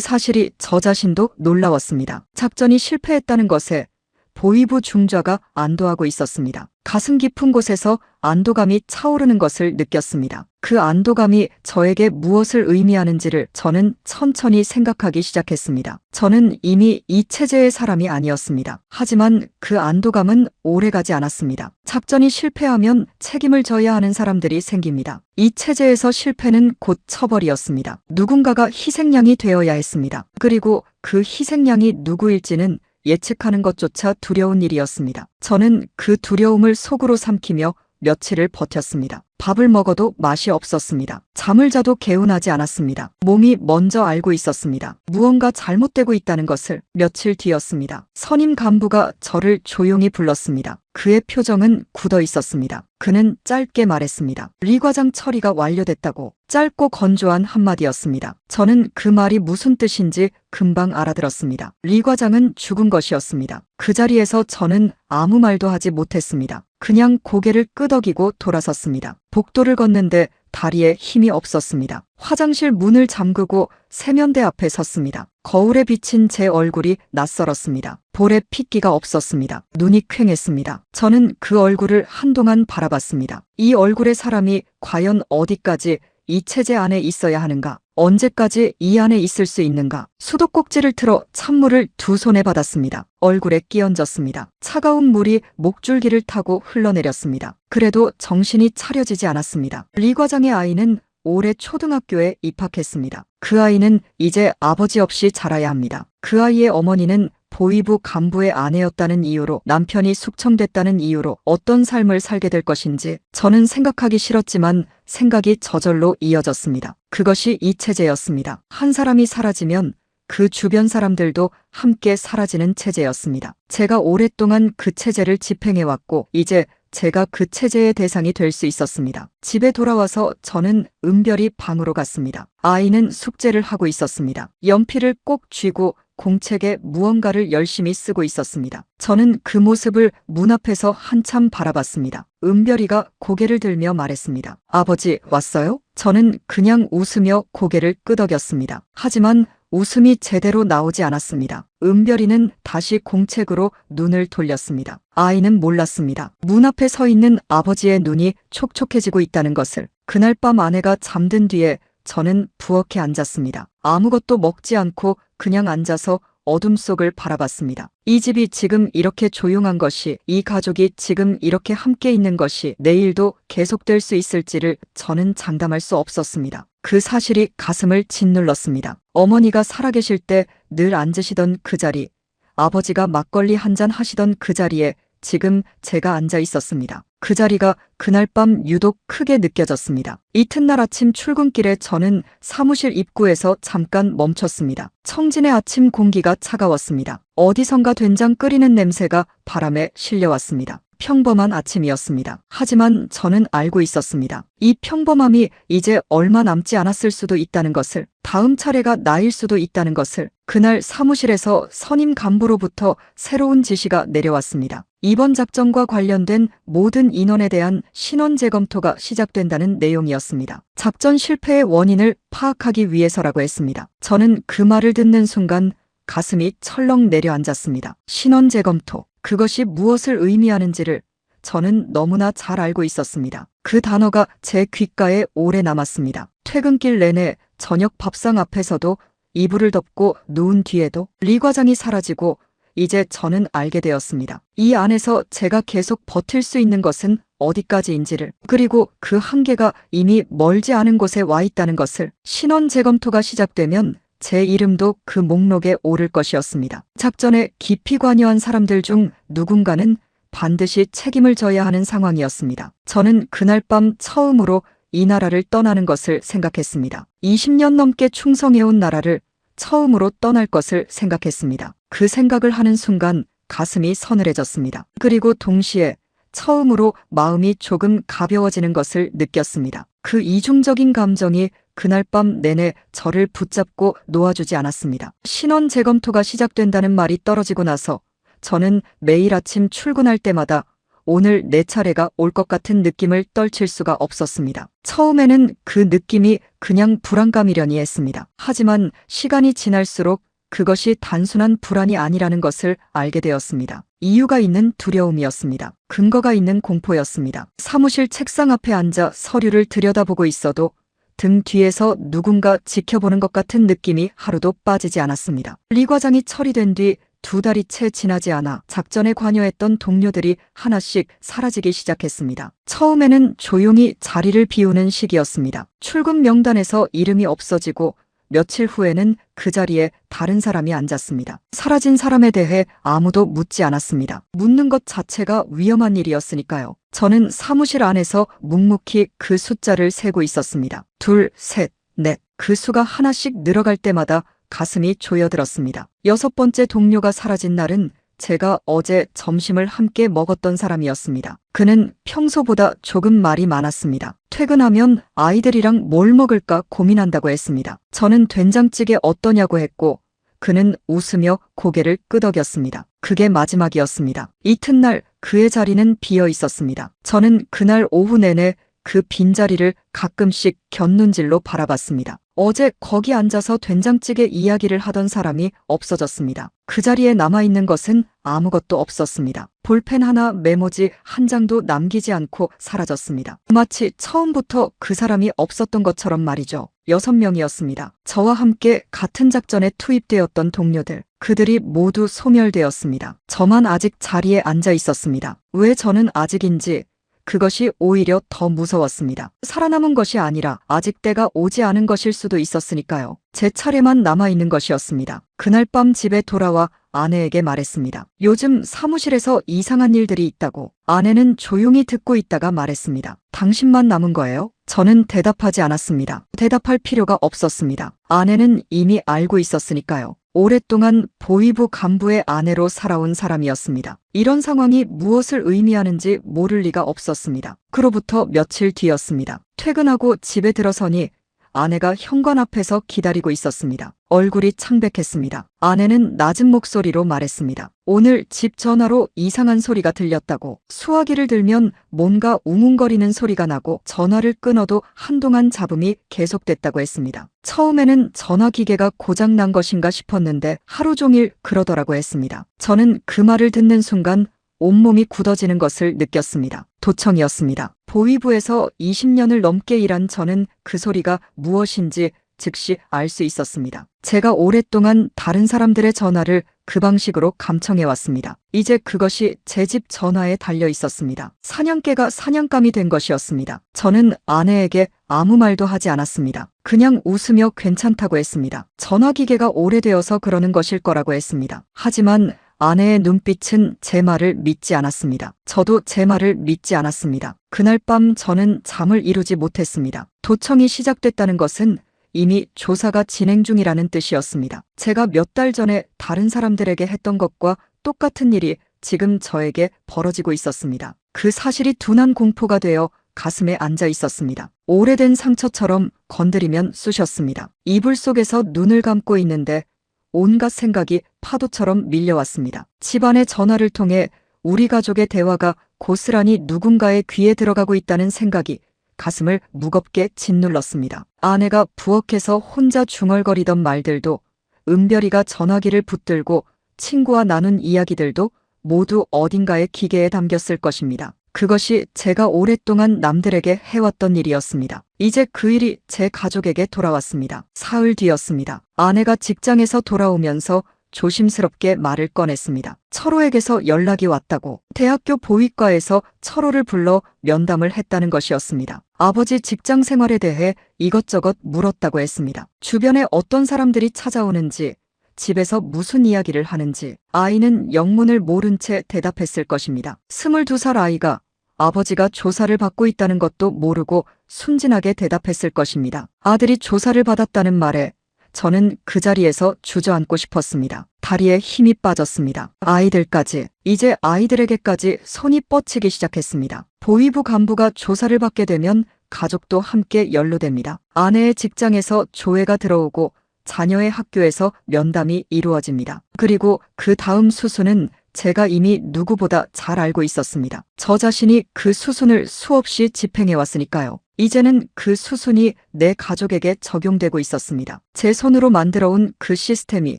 사실이 저 자신도 놀라웠습니다. 작전이 실패했다는 것에 보위부 중좌가 안도하고 있었습니다. 가슴 깊은 곳에서 안도감이 차오르는 것을 느꼈습니다. 그 안도감이 저에게 무엇을 의미하는지를 저는 천천히 생각하기 시작했습니다. 저는 이미 이 체제의 사람이 아니었습니다. 하지만 그 안도감은 오래가지 않았습니다. 작전이 실패하면 책임을 져야 하는 사람들이 생깁니다. 이 체제에서 실패는 곧 처벌이었습니다. 누군가가 희생양이 되어야 했습니다. 그리고 그 희생양이 누구일지는 예측하는 것조차 두려운 일이었습니다. 저는 그 두려움을 속으로 삼키며 며칠을 버텼습니다. 밥을 먹어도 맛이 없었습니다. 잠을 자도 개운하지 않았습니다. 몸이 먼저 알고 있었습니다. 무언가 잘못되고 있다는 것을. 며칠 뒤였습니다. 선임 간부가 저를 조용히 불렀습니다. 그의 표정은 굳어 있었습니다. 그는 짧게 말했습니다. 리 과장 처리가 완료됐다고. 짧고 건조한 한마디였습니다. 저는 그 말이 무슨 뜻인지 금방 알아들었습니다. 리 과장은 죽은 것이었습니다. 그 자리에서 저는 아무 말도 하지 못했습니다. 그냥 고개를 끄덕이고 돌아섰습니다. 복도를 걷는데 다리에 힘이 없었습니다. 화장실 문을 잠그고 세면대 앞에 섰습니다. 거울에 비친 제 얼굴이 낯설었습니다. 볼에 핏기가 없었습니다. 눈이 퀭했습니다. 저는 그 얼굴을 한동안 바라봤습니다. 이 얼굴의 사람이 과연 어디까지 이 체제 안에 있어야 하는가? 언제까지 이 안에 있을 수 있는가? 수도꼭지를 틀어 찬물을 두 손에 받았습니다. 얼굴에 끼얹었습니다. 차가운 물이 목줄기를 타고 흘러내렸습니다. 그래도 정신이 차려지지 않았습니다. 리 과장의 아이는 올해 초등학교에 입학했습니다. 그 아이는 이제 아버지 없이 자라야 합니다. 그 아이의 어머니는 보위부 간부의 아내였다는 이유로, 남편이 숙청됐다는 이유로 어떤 삶을 살게 될 것인지 저는 생각하기 싫었지만 생각이 저절로 이어졌습니다. 그것이 이 체제였습니다. 한 사람이 사라지면 그 주변 사람들도 함께 사라지는 체제였습니다. 제가 오랫동안 그 체제를 집행해왔고 이제 제가 그 체제의 대상이 될 수 있었습니다. 집에 돌아와서 저는 은별이 방으로 갔습니다. 아이는 숙제를 하고 있었습니다. 연필을 꼭 쥐고 공책에 무언가를 열심히 쓰고 있었습니다. 저는 그 모습을 문 앞에서 한참 바라봤습니다. 은별이가 고개를 들며 말했습니다. 아버지, 왔어요? 저는 그냥 웃으며 고개를 끄덕였습니다. 하지만 웃음이 제대로 나오지 않았습니다. 은별이는 다시 공책으로 눈을 돌렸습니다. 아이는 몰랐습니다. 문 앞에 서 있는 아버지의 눈이 촉촉해지고 있다는 것을. 그날 밤 아내가 잠든 뒤에 저는 부엌에 앉았습니다. 아무것도 먹지 않고 그냥 앉아서 어둠 속을 바라봤습니다. 이 집이 지금 이렇게 조용한 것이, 이 가족이 지금 이렇게 함께 있는 것이 내일도 계속될 수 있을지를 저는 장담할 수 없었습니다. 그 사실이 가슴을 짓눌렀습니다. 어머니가 살아계실 때 늘 앉으시던 그 자리, 아버지가 막걸리 한 잔 하시던 그 자리에 지금 제가 앉아 있었습니다. 그 자리가 그날 밤 유독 크게 느껴졌습니다. 이튿날 아침 출근길에 저는 사무실 입구에서 잠깐 멈췄습니다. 청진의 아침 공기가 차가웠습니다. 어디선가 된장 끓이는 냄새가 바람에 실려왔습니다. 평범한 아침이었습니다. 하지만 저는 알고 있었습니다. 이 평범함이 이제 얼마 남지 않았을 수도 있다는 것을, 다음 차례가 나일 수도 있다는 것을. 그날 사무실에서 선임 간부로부터 새로운 지시가 내려왔습니다. 이번 작전과 관련된 모든 인원에 대한 신원 재검토가 시작된다는 내용이었습니다. 작전 실패의 원인을 파악하기 위해서라고 했습니다. 저는 그 말을 듣는 순간 가슴이 철렁 내려앉았습니다. 신원 재검토. 그것이 무엇을 의미하는지를 저는 너무나 잘 알고 있었습니다. 그 단어가 제 귓가에 오래 남았습니다. 퇴근길 내내 저녁 밥상 앞에서도 이불을 덮고 누운 뒤에도 리 과장이 사라지고 이제 저는 알게 되었습니다. 이 안에서 제가 계속 버틸 수 있는 것은 어디까지인지를, 그리고 그 한계가 이미 멀지 않은 곳에 와 있다는 것을. 신원 재검토가 시작되면 제 이름도 그 목록에 오를 것이었습니다. 작전에 깊이 관여한 사람들 중 누군가는 반드시 책임을 져야 하는 상황이었습니다. 저는 그날 밤 처음으로 이 나라를 떠나는 것을 생각했습니다. 20년 넘게 충성해온 나라를 처음으로 떠날 것을 생각했습니다. 그 생각을 하는 순간 가슴이 서늘해졌습니다. 그리고 동시에 처음으로 마음이 조금 가벼워지는 것을 느꼈습니다. 그 이중적인 감정이 그날 밤 내내 저를 붙잡고 놓아주지 않았습니다. 신원 재검토가 시작된다는 말이 떨어지고 나서 저는 매일 아침 출근할 때마다 오늘 내 차례가 올 것 같은 느낌을 떨칠 수가 없었습니다. 처음에는 그 느낌이 그냥 불안감이려니 했습니다. 하지만 시간이 지날수록 그것이 단순한 불안이 아니라는 것을 알게 되었습니다. 이유가 있는 두려움이었습니다. 근거가 있는 공포였습니다. 사무실 책상 앞에 앉아 서류를 들여다보고 있어도 등 뒤에서 누군가 지켜보는 것 같은 느낌이 하루도 빠지지 않았습니다. 리 과장이 처리된 뒤 2달이 채 지나지 않아 작전에 관여했던 동료들이 하나씩 사라지기 시작했습니다. 처음에는 조용히 자리를 비우는 시기였습니다. 출근 명단에서 이름이 없어지고 며칠 후에는 그 자리에 다른 사람이 앉았습니다. 사라진 사람에 대해 아무도 묻지 않았습니다. 묻는 것 자체가 위험한 일이었으니까요. 저는 사무실 안에서 묵묵히 그 숫자를 세고 있었습니다. 2, 3, 4. 그 수가 하나씩 늘어갈 때마다 가슴이 조여들었습니다. 6번째 동료가 사라진 날은 제가 어제 점심을 함께 먹었던 사람이었습니다. 그는 평소보다 조금 말이 많았습니다. 퇴근하면 아이들이랑 뭘 먹을까 고민한다고 했습니다. 저는 된장찌개 어떠냐고 했고 그는 웃으며 고개를 끄덕였습니다. 그게 마지막이었습니다. 이튿날 그의 자리는 비어 있었습니다. 저는 그날 오후 내내 그 빈자리를 가끔씩 곁눈질로 바라봤습니다. 어제 거기 앉아서 된장찌개 이야기를 하던 사람이 없어졌습니다. 그 자리에 남아있는 것은 아무것도 없었습니다. 볼펜 하나, 메모지 한 장도 남기지 않고 사라졌습니다. 마치 처음부터 그 사람이 없었던 것처럼 말이죠. 6명이었습니다. 저와 함께 같은 작전에 투입되었던 동료들. 그들이 모두 소멸되었습니다. 저만 아직 자리에 앉아 있었습니다. 왜 저는 아직인지 그것이 오히려 더 무서웠습니다. 살아남은 것이 아니라 아직 때가 오지 않은 것일 수도 있었으니까요. 제 차례만 남아있는 것이었습니다. 그날 밤 집에 돌아와 아내에게 말했습니다. 요즘 사무실에서 이상한 일들이 있다고. 아내는 조용히 듣고 있다가 말했습니다. 당신만 남은 거예요? 저는 대답하지 않았습니다. 대답할 필요가 없었습니다. 아내는 이미 알고 있었으니까요. 오랫동안 보위부 간부의 아내로 살아온 사람이었습니다. 이런 상황이 무엇을 의미하는지 모를 리가 없었습니다. 그로부터 며칠 뒤였습니다. 퇴근하고 집에 들어서니 아내가 현관 앞에서 기다리고 있었습니다. 얼굴이 창백했습니다. 아내는 낮은 목소리로 말했습니다. 오늘 집 전화로 이상한 소리가 들렸다고. 수화기를 들면 뭔가 웅웅거리는 소리가 나고 전화를 끊어도 한동안 잡음이 계속됐다고 했습니다. 처음에는 전화기계가 고장난 것인가 싶었는데 하루 종일 그러더라고 했습니다. 저는 그 말을 듣는 순간 온몸이 굳어지는 것을 느꼈습니다. 도청이었습니다. 보위부에서 20년을 넘게 일한 저는 그 소리가 무엇인지 즉시 알 수 있었습니다. 제가 오랫동안 다른 사람들의 전화를 그 방식으로 감청해왔습니다. 이제 그것이 제 집 전화에 달려 있었습니다. 사냥개가 사냥감이 된 것이었습니다. 저는 아내에게 아무 말도 하지 않았습니다. 그냥 웃으며 괜찮다고 했습니다. 전화기계가 오래되어서 그러는 것일 거라고 했습니다. 하지만 아내의 눈빛은 제 말을 믿지 않았습니다. 저도 제 말을 믿지 않았습니다. 그날 밤 저는 잠을 이루지 못했습니다. 도청이 시작됐다는 것은 이미 조사가 진행 중이라는 뜻이었습니다. 제가 몇 달 전에 다른 사람들에게 했던 것과 똑같은 일이 지금 저에게 벌어지고 있었습니다. 그 사실이 둔한 공포가 되어 가슴에 앉아 있었습니다. 오래된 상처처럼 건드리면 쑤셨습니다. 이불 속에서 눈을 감고 있는데 온갖 생각이 파도처럼 밀려왔습니다. 집안의 전화를 통해 우리 가족의 대화가 고스란히 누군가의 귀에 들어가고 있다는 생각이 가슴을 무겁게 짓눌렀습니다. 아내가 부엌에서 혼자 중얼거리던 말들도, 은별이가 전화기를 붙들고 친구와 나눈 이야기들도 모두 어딘가의 기계에 담겼을 것입니다. 그것이 제가 오랫동안 남들에게 해왔던 일이었습니다. 이제 그 일이 제 가족에게 돌아왔습니다. 사흘 뒤였습니다. 아내가 직장에서 돌아오면서 조심스럽게 말을 꺼냈습니다. 철호에게서 연락이 왔다고. 대학교 보위과에서 철호를 불러 면담을 했다는 것이었습니다. 아버지 직장 생활에 대해 이것저것 물었다고 했습니다. 주변에 어떤 사람들이 찾아오는지, 집에서 무슨 이야기를 하는지. 아이는 영문을 모른 채 대답했을 것입니다. 22살 아이가 아버지가 조사를 받고 있다는 것도 모르고 순진하게 대답했을 것입니다. 아들이 조사를 받았다는 말에 저는 그 자리에서 주저앉고 싶었습니다. 다리에 힘이 빠졌습니다. 아이들까지, 이제 아이들에게까지 손이 뻗치기 시작했습니다. 보위부 간부가 조사를 받게 되면 가족도 함께 연루됩니다. 아내의 직장에서 조회가 들어오고 자녀의 학교에서 면담이 이루어집니다. 그리고 그 다음 수순은 제가 이미 누구보다 잘 알고 있었습니다. 저 자신이 그 수순을 수없이 집행해왔으니까요. 이제는 그 수순이 내 가족에게 적용되고 있었습니다. 제 손으로 만들어온 그 시스템이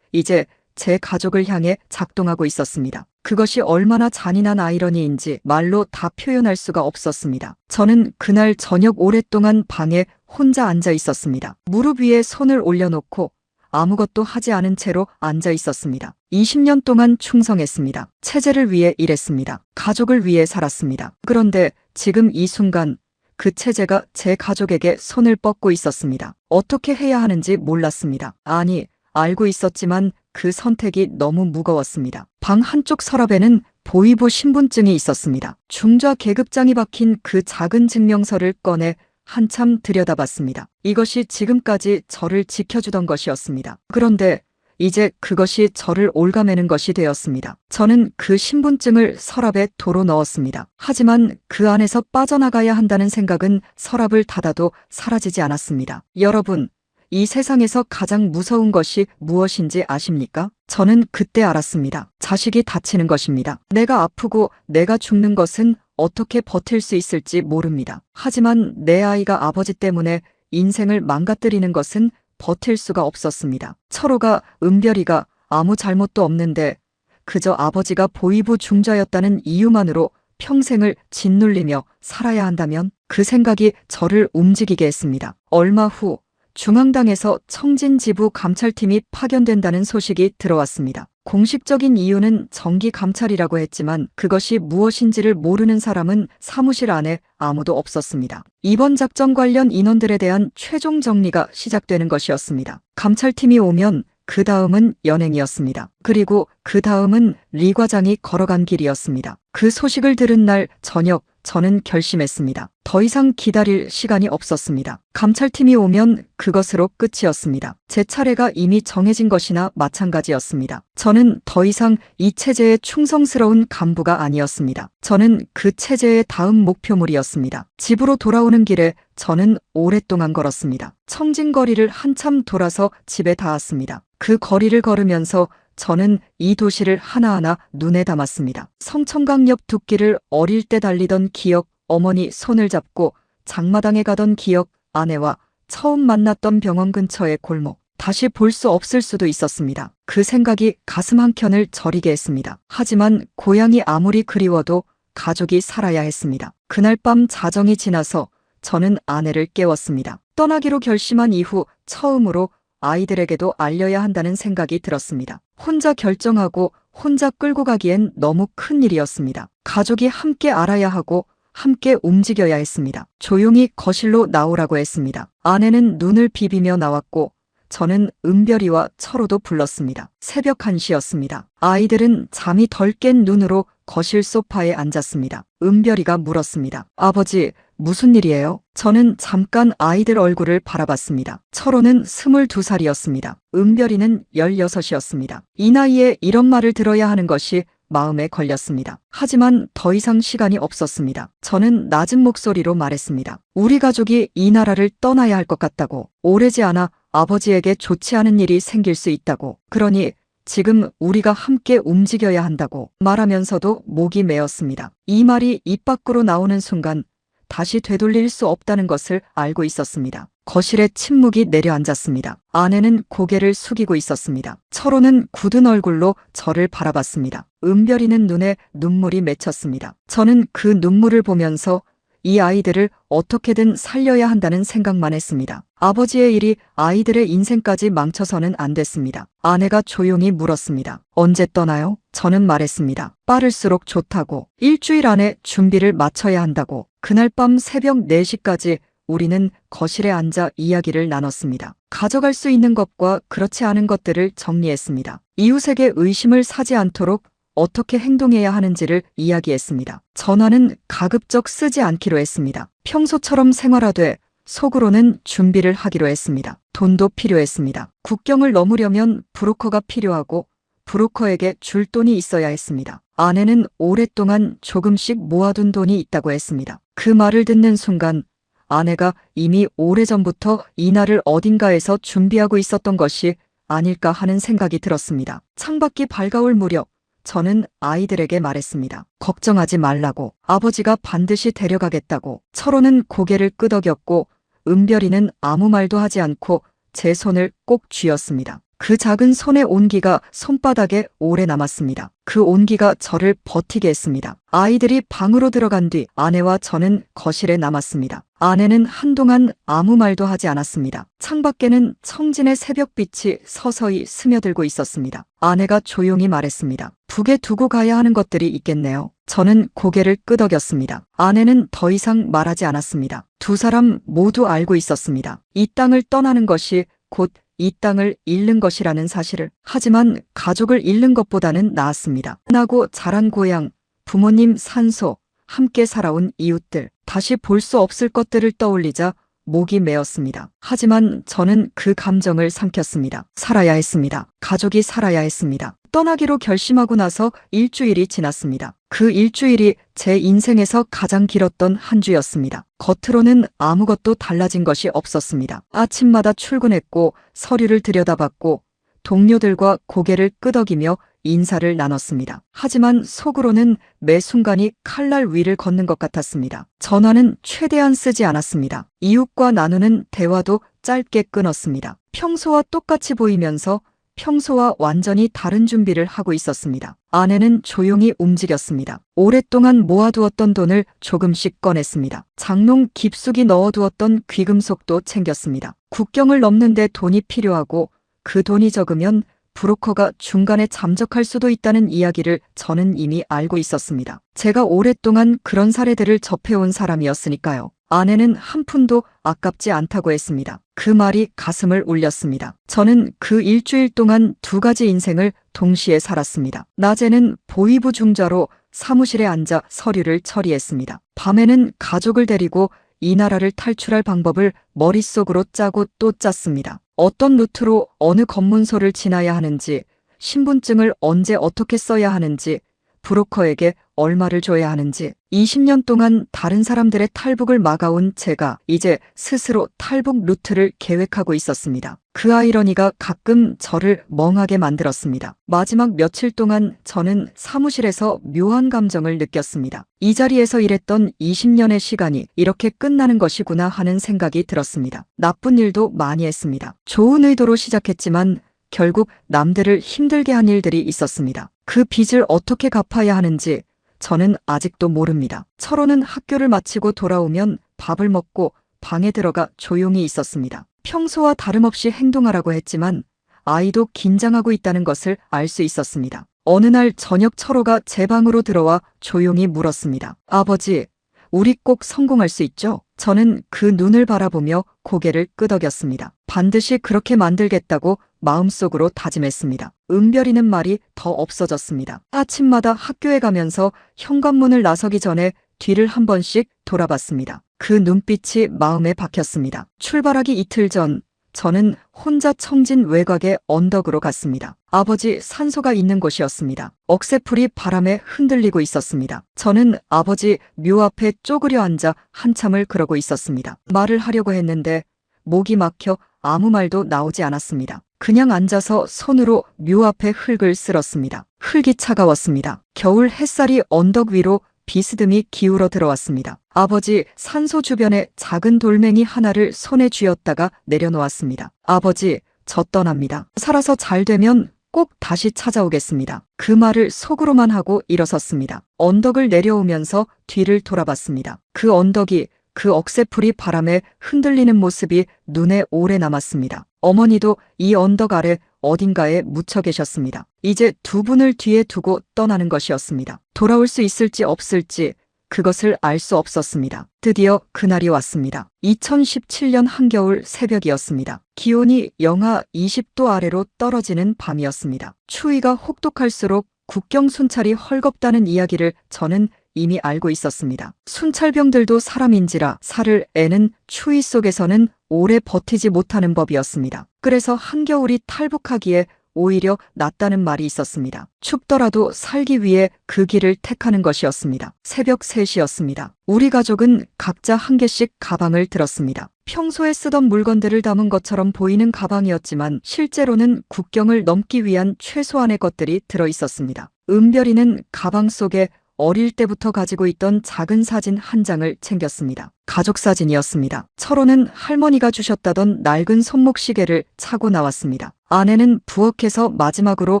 이제 제 가족을 향해 작동하고 있었습니다. 그것이 얼마나 잔인한 아이러니인지 말로 다 표현할 수가 없었습니다. 저는 그날 저녁 오랫동안 방에 혼자 앉아 있었습니다. 무릎 위에 손을 올려놓고 아무것도 하지 않은 채로 앉아 있었습니다. 20년 동안 충성했습니다. 체제를 위해 일했습니다. 가족을 위해 살았습니다. 그런데 지금 이 순간 그 체제가 제 가족에게 손을 뻗고 있었습니다. 어떻게 해야 하는지 몰랐습니다. 아니, 알고 있었지만 그 선택이 너무 무거웠습니다. 방 한쪽 서랍에는 보위부 신분증이 있었습니다. 중좌 계급장이 박힌 그 작은 증명서를 꺼내 한참 들여다봤습니다. 이것이 지금까지 저를 지켜주던 것이었습니다. 그런데 이제 그것이 저를 옭아매는 것이 되었습니다. 저는 그 신분증을 서랍에 도로 넣었습니다. 하지만 그 안에서 빠져나가야 한다는 생각은 서랍을 닫아도 사라지지 않았습니다. 여러분, 이 세상에서 가장 무서운 것이 무엇인지 아십니까? 저는 그때 알았습니다. 자식이 다치는 것입니다. 내가 아프고 내가 죽는 것은 어떻게 버틸 수 있을지 모릅니다. 하지만 내 아이가 아버지 때문에 인생을 망가뜨리는 것은 버틸 수가 없었습니다. 철호가, 은별이가 아무 잘못도 없는데 그저 아버지가 보위부 중자였다는 이유만으로 평생을 짓눌리며 살아야 한다면 그 생각이 저를 움직이게 했습니다. 얼마 후 중앙당에서 청진지부 감찰팀이 파견된다는 소식이 들어왔습니다. 공식적인 이유는 정기감찰이라고 했지만 그것이 무엇인지를 모르는 사람은 사무실 안에 아무도 없었습니다. 이번 작전 관련 인원들에 대한 최종 정리가 시작되는 것이었습니다. 감찰팀이 오면 그 다음은 연행이었습니다. 그리고 그 다음은 리 과장이 걸어간 길이었습니다. 그 소식을 들은 날 저녁 저는 결심했습니다. 더 이상 기다릴 시간이 없었습니다. 감찰팀이 오면 그것으로 끝이었습니다. 제 차례가 이미 정해진 것이나 마찬가지였습니다. 저는 더 이상 이 체제에 충성스러운 간부가 아니었습니다. 저는 그 체제의 다음 목표물이었습니다. 집으로 돌아오는 길에 저는 오랫동안 걸었습니다. 청진거리를 한참 돌아서 집에 닿았습니다. 그 거리를 걸으면서 저는 이 도시를 하나하나 눈에 담았습니다. 성천강역 둑길을 어릴 때 달리던 기억, 어머니 손을 잡고 장마당에 가던 기억, 아내와 처음 만났던 병원 근처의 골목. 다시 볼 수 없을 수도 있었습니다. 그 생각이 가슴 한켠을 저리게 했습니다. 하지만 고향이 아무리 그리워도 가족이 살아야 했습니다. 그날 밤 자정이 지나서 저는 아내를 깨웠습니다. 떠나기로 결심한 이후 처음으로 아이들에게도 알려야 한다는 생각이 들었습니다. 혼자 결정하고 혼자 끌고 가기엔 너무 큰 일이었습니다. 가족이 함께 알아야 하고 함께 움직여야 했습니다. 조용히 거실로 나오라고 했습니다. 아내는 눈을 비비며 나왔고 저는 은별이와 철호도 불렀습니다. 새벽 1시였습니다. 아이들은 잠이 덜 깬 눈으로 거실 소파에 앉았습니다. 은별이가 물었습니다. 아버지, 무슨 일이에요? 저는 잠깐 아이들 얼굴을 바라봤습니다. 철호는 22살이었습니다. 은별이는 16이었습니다. 이 나이에 이런 말을 들어야 하는 것이 마음에 걸렸습니다. 하지만 더 이상 시간이 없었습니다. 저는 낮은 목소리로 말했습니다. 우리 가족이 이 나라를 떠나야 할 것 같다고. 오래지 않아 아버지에게 좋지 않은 일이 생길 수 있다고. 그러니 지금 우리가 함께 움직여야 한다고 말하면서도 목이 메었습니다. 이 말이 입 밖으로 나오는 순간 다시 되돌릴 수 없다는 것을 알고 있었습니다. 거실에 침묵이 내려앉았습니다. 아내는 고개를 숙이고 있었습니다. 철호는 굳은 얼굴로 저를 바라봤습니다. 은별이는 눈에 눈물이 맺혔습니다. 저는 그 눈물을 보면서 이 아이들을 어떻게든 살려야 한다는 생각만 했습니다. 아버지의 일이 아이들의 인생까지 망쳐서는 안 됐습니다. 아내가 조용히 물었습니다. 언제 떠나요? 저는 말했습니다. 빠를수록 좋다고. 일주일 안에 준비를 마쳐야 한다고. 그날 밤 새벽 4시까지 우리는 거실에 앉아 이야기를 나눴습니다. 가져갈 수 있는 것과 그렇지 않은 것들을 정리했습니다. 이웃에게 의심을 사지 않도록 어떻게 행동해야 하는지를 이야기했습니다. 전화는 가급적 쓰지 않기로 했습니다. 평소처럼 생활하되 속으로는 준비를 하기로 했습니다. 돈도 필요했습니다. 국경을 넘으려면 브로커가 필요하고 브로커에게 줄 돈이 있어야 했습니다. 아내는 오랫동안 조금씩 모아둔 돈이 있다고 했습니다. 그 말을 듣는 순간 아내가 이미 오래전부터 이날을 어딘가에서 준비하고 있었던 것이 아닐까 하는 생각이 들었습니다. 창밖이 밝아올 무렵 저는 아이들에게 말했습니다. 걱정하지 말라고. 아버지가 반드시 데려가겠다고. 철호는 고개를 끄덕였고 은별이는 아무 말도 하지 않고 제 손을 꼭 쥐었습니다. 그 작은 손의 온기가 손바닥에 오래 남았습니다. 그 온기가 저를 버티게 했습니다. 아이들이 방으로 들어간 뒤 아내와 저는 거실에 남았습니다. 아내는 한동안 아무 말도 하지 않았습니다. 창밖에는 청진의 새벽빛이 서서히 스며들고 있었습니다. 아내가 조용히 말했습니다. 북에 두고 가야 하는 것들이 있겠네요. 저는 고개를 끄덕였습니다. 아내는 더 이상 말하지 않았습니다. 두 사람 모두 알고 있었습니다. 이 땅을 떠나는 것이 곧 이 땅을 잃는 것이라는 사실을. 하지만 가족을 잃는 것보다는 나았습니다. 나고 자란 고향, 부모님 산소, 함께 살아온 이웃들, 다시 볼 수 없을 것들을 떠올리자 목이 메었습니다. 하지만 저는 그 감정을 삼켰습니다. 살아야 했습니다. 가족이 살아야 했습니다. 떠나기로 결심하고 나서 일주일이 지났습니다. 그 일주일이 제 인생에서 가장 길었던 한 주였습니다. 겉으로는 아무것도 달라진 것이 없었습니다. 아침마다 출근했고 서류를 들여다봤고 동료들과 고개를 끄덕이며 인사를 나눴습니다. 하지만 속으로는 매 순간이 칼날 위를 걷는 것 같았습니다. 전화는 최대한 쓰지 않았습니다. 이웃과 나누는 대화도 짧게 끊었습니다. 평소와 똑같이 보이면서 평소와 완전히 다른 준비를 하고 있었습니다. 아내는 조용히 움직였습니다. 오랫동안 모아두었던 돈을 조금씩 꺼냈습니다. 장롱 깊숙이 넣어두었던 귀금속도 챙겼습니다. 국경을 넘는데 돈이 필요하고 그 돈이 적으면 브로커가 중간에 잠적할 수도 있다는 이야기를 저는 이미 알고 있었습니다. 제가 오랫동안 그런 사례들을 접해온 사람이었으니까요. 아내는 한 푼도 아깝지 않다고 했습니다. 그 말이 가슴을 울렸습니다. 저는 그 일주일 동안 두 가지 인생을 동시에 살았습니다. 낮에는 보이부 중자로 사무실에 앉아 서류를 처리했습니다. 밤에는 가족을 데리고 이 나라를 탈출할 방법을 머릿속으로 짜고 또 짰습니다. 어떤 루트로 어느 검문소를 지나야 하는지, 신분증을 언제 어떻게 써야 하는지, 브로커에게 얼마를 줘야 하는지. 20년 동안 다른 사람들의 탈북을 막아온 제가 이제 스스로 탈북 루트를 계획하고 있었습니다. 그 아이러니가 가끔 저를 멍하게 만들었습니다. 마지막 며칠 동안 저는 사무실에서 묘한 감정을 느꼈습니다. 이 자리에서 일했던 20년의 시간이 이렇게 끝나는 것이구나 하는 생각이 들었습니다. 나쁜 일도 많이 했습니다. 좋은 의도로 시작했지만 결국 남들을 힘들게 한 일들이 있었습니다. 그 빚을 어떻게 갚아야 하는지 저는 아직도 모릅니다. 철호는 학교를 마치고 돌아오면 밥을 먹고 방에 들어가 조용히 있었습니다. 평소와 다름없이 행동하라고 했지만 아이도 긴장하고 있다는 것을 알 수 있었습니다. 어느 날 저녁 철호가 제 방으로 들어와 조용히 물었습니다. 아버지, 우리 꼭 성공할 수 있죠? 저는 그 눈을 바라보며 고개를 끄덕였습니다. 반드시 그렇게 만들겠다고 마음속으로 다짐했습니다. 은별이는 말이 더 없어졌습니다. 아침마다 학교에 가면서 현관문을 나서기 전에 뒤를 한 번씩 돌아봤습니다. 그 눈빛이 마음에 박혔습니다. 출발하기 이틀 전, 저는 혼자 청진 외곽의 언덕으로 갔습니다. 아버지 산소가 있는 곳이었습니다. 억새풀이 바람에 흔들리고 있었습니다. 저는 아버지 묘 앞에 쪼그려 앉아 한참을 그러고 있었습니다. 말을 하려고 했는데 목이 막혀 아무 말도 나오지 않았습니다. 그냥 앉아서 손으로 묘 앞에 흙을 쓸었습니다. 흙이 차가웠습니다. 겨울 햇살이 언덕 위로 비스듬히 기울어 들어왔습니다. 아버지 산소 주변에 작은 돌멩이 하나를 손에 쥐었다가 내려놓았습니다. 아버지, 저 떠납니다. 살아서 잘 되면 꼭 다시 찾아오겠습니다. 그 말을 속으로만 하고 일어섰습니다. 언덕을 내려오면서 뒤를 돌아봤습니다. 그 언덕이, 그 억새풀이 바람에 흔들리는 모습이 눈에 오래 남았습니다. 어머니도 이 언덕 아래 어딘가에 묻혀 계셨습니다. 이제 두 분을 뒤에 두고 떠나는 것이었습니다. 돌아올 수 있을지 없을지 그것을 알 수 없었습니다. 드디어 그날이 왔습니다. 2017년 한겨울 새벽이었습니다. 기온이 영하 20도 아래로 떨어지는 밤이었습니다. 추위가 혹독할수록 국경 순찰이 헐겁다는 이야기를 저는 이미 알고 있었습니다. 순찰병들도 사람인지라 살을 애는 추위 속에서는 오래 버티지 못하는 법이었습니다. 그래서 한겨울이 탈북하기에 오히려 낫다는 말이 있었습니다. 춥더라도 살기 위해 그 길을 택하는 것이었습니다. 새벽 3시였습니다. 우리 가족은 각자 한 개씩 가방을 들었습니다. 평소에 쓰던 물건들을 담은 것처럼 보이는 가방이었지만 실제로는 국경을 넘기 위한 최소한의 것들이 들어 있었습니다. 은별이는 가방 속에 어릴 때부터 가지고 있던 작은 사진 한 장을 챙겼습니다. 가족 사진이었습니다. 철호는 할머니가 주셨다던 낡은 손목시계를 차고 나왔습니다. 아내는 부엌에서 마지막으로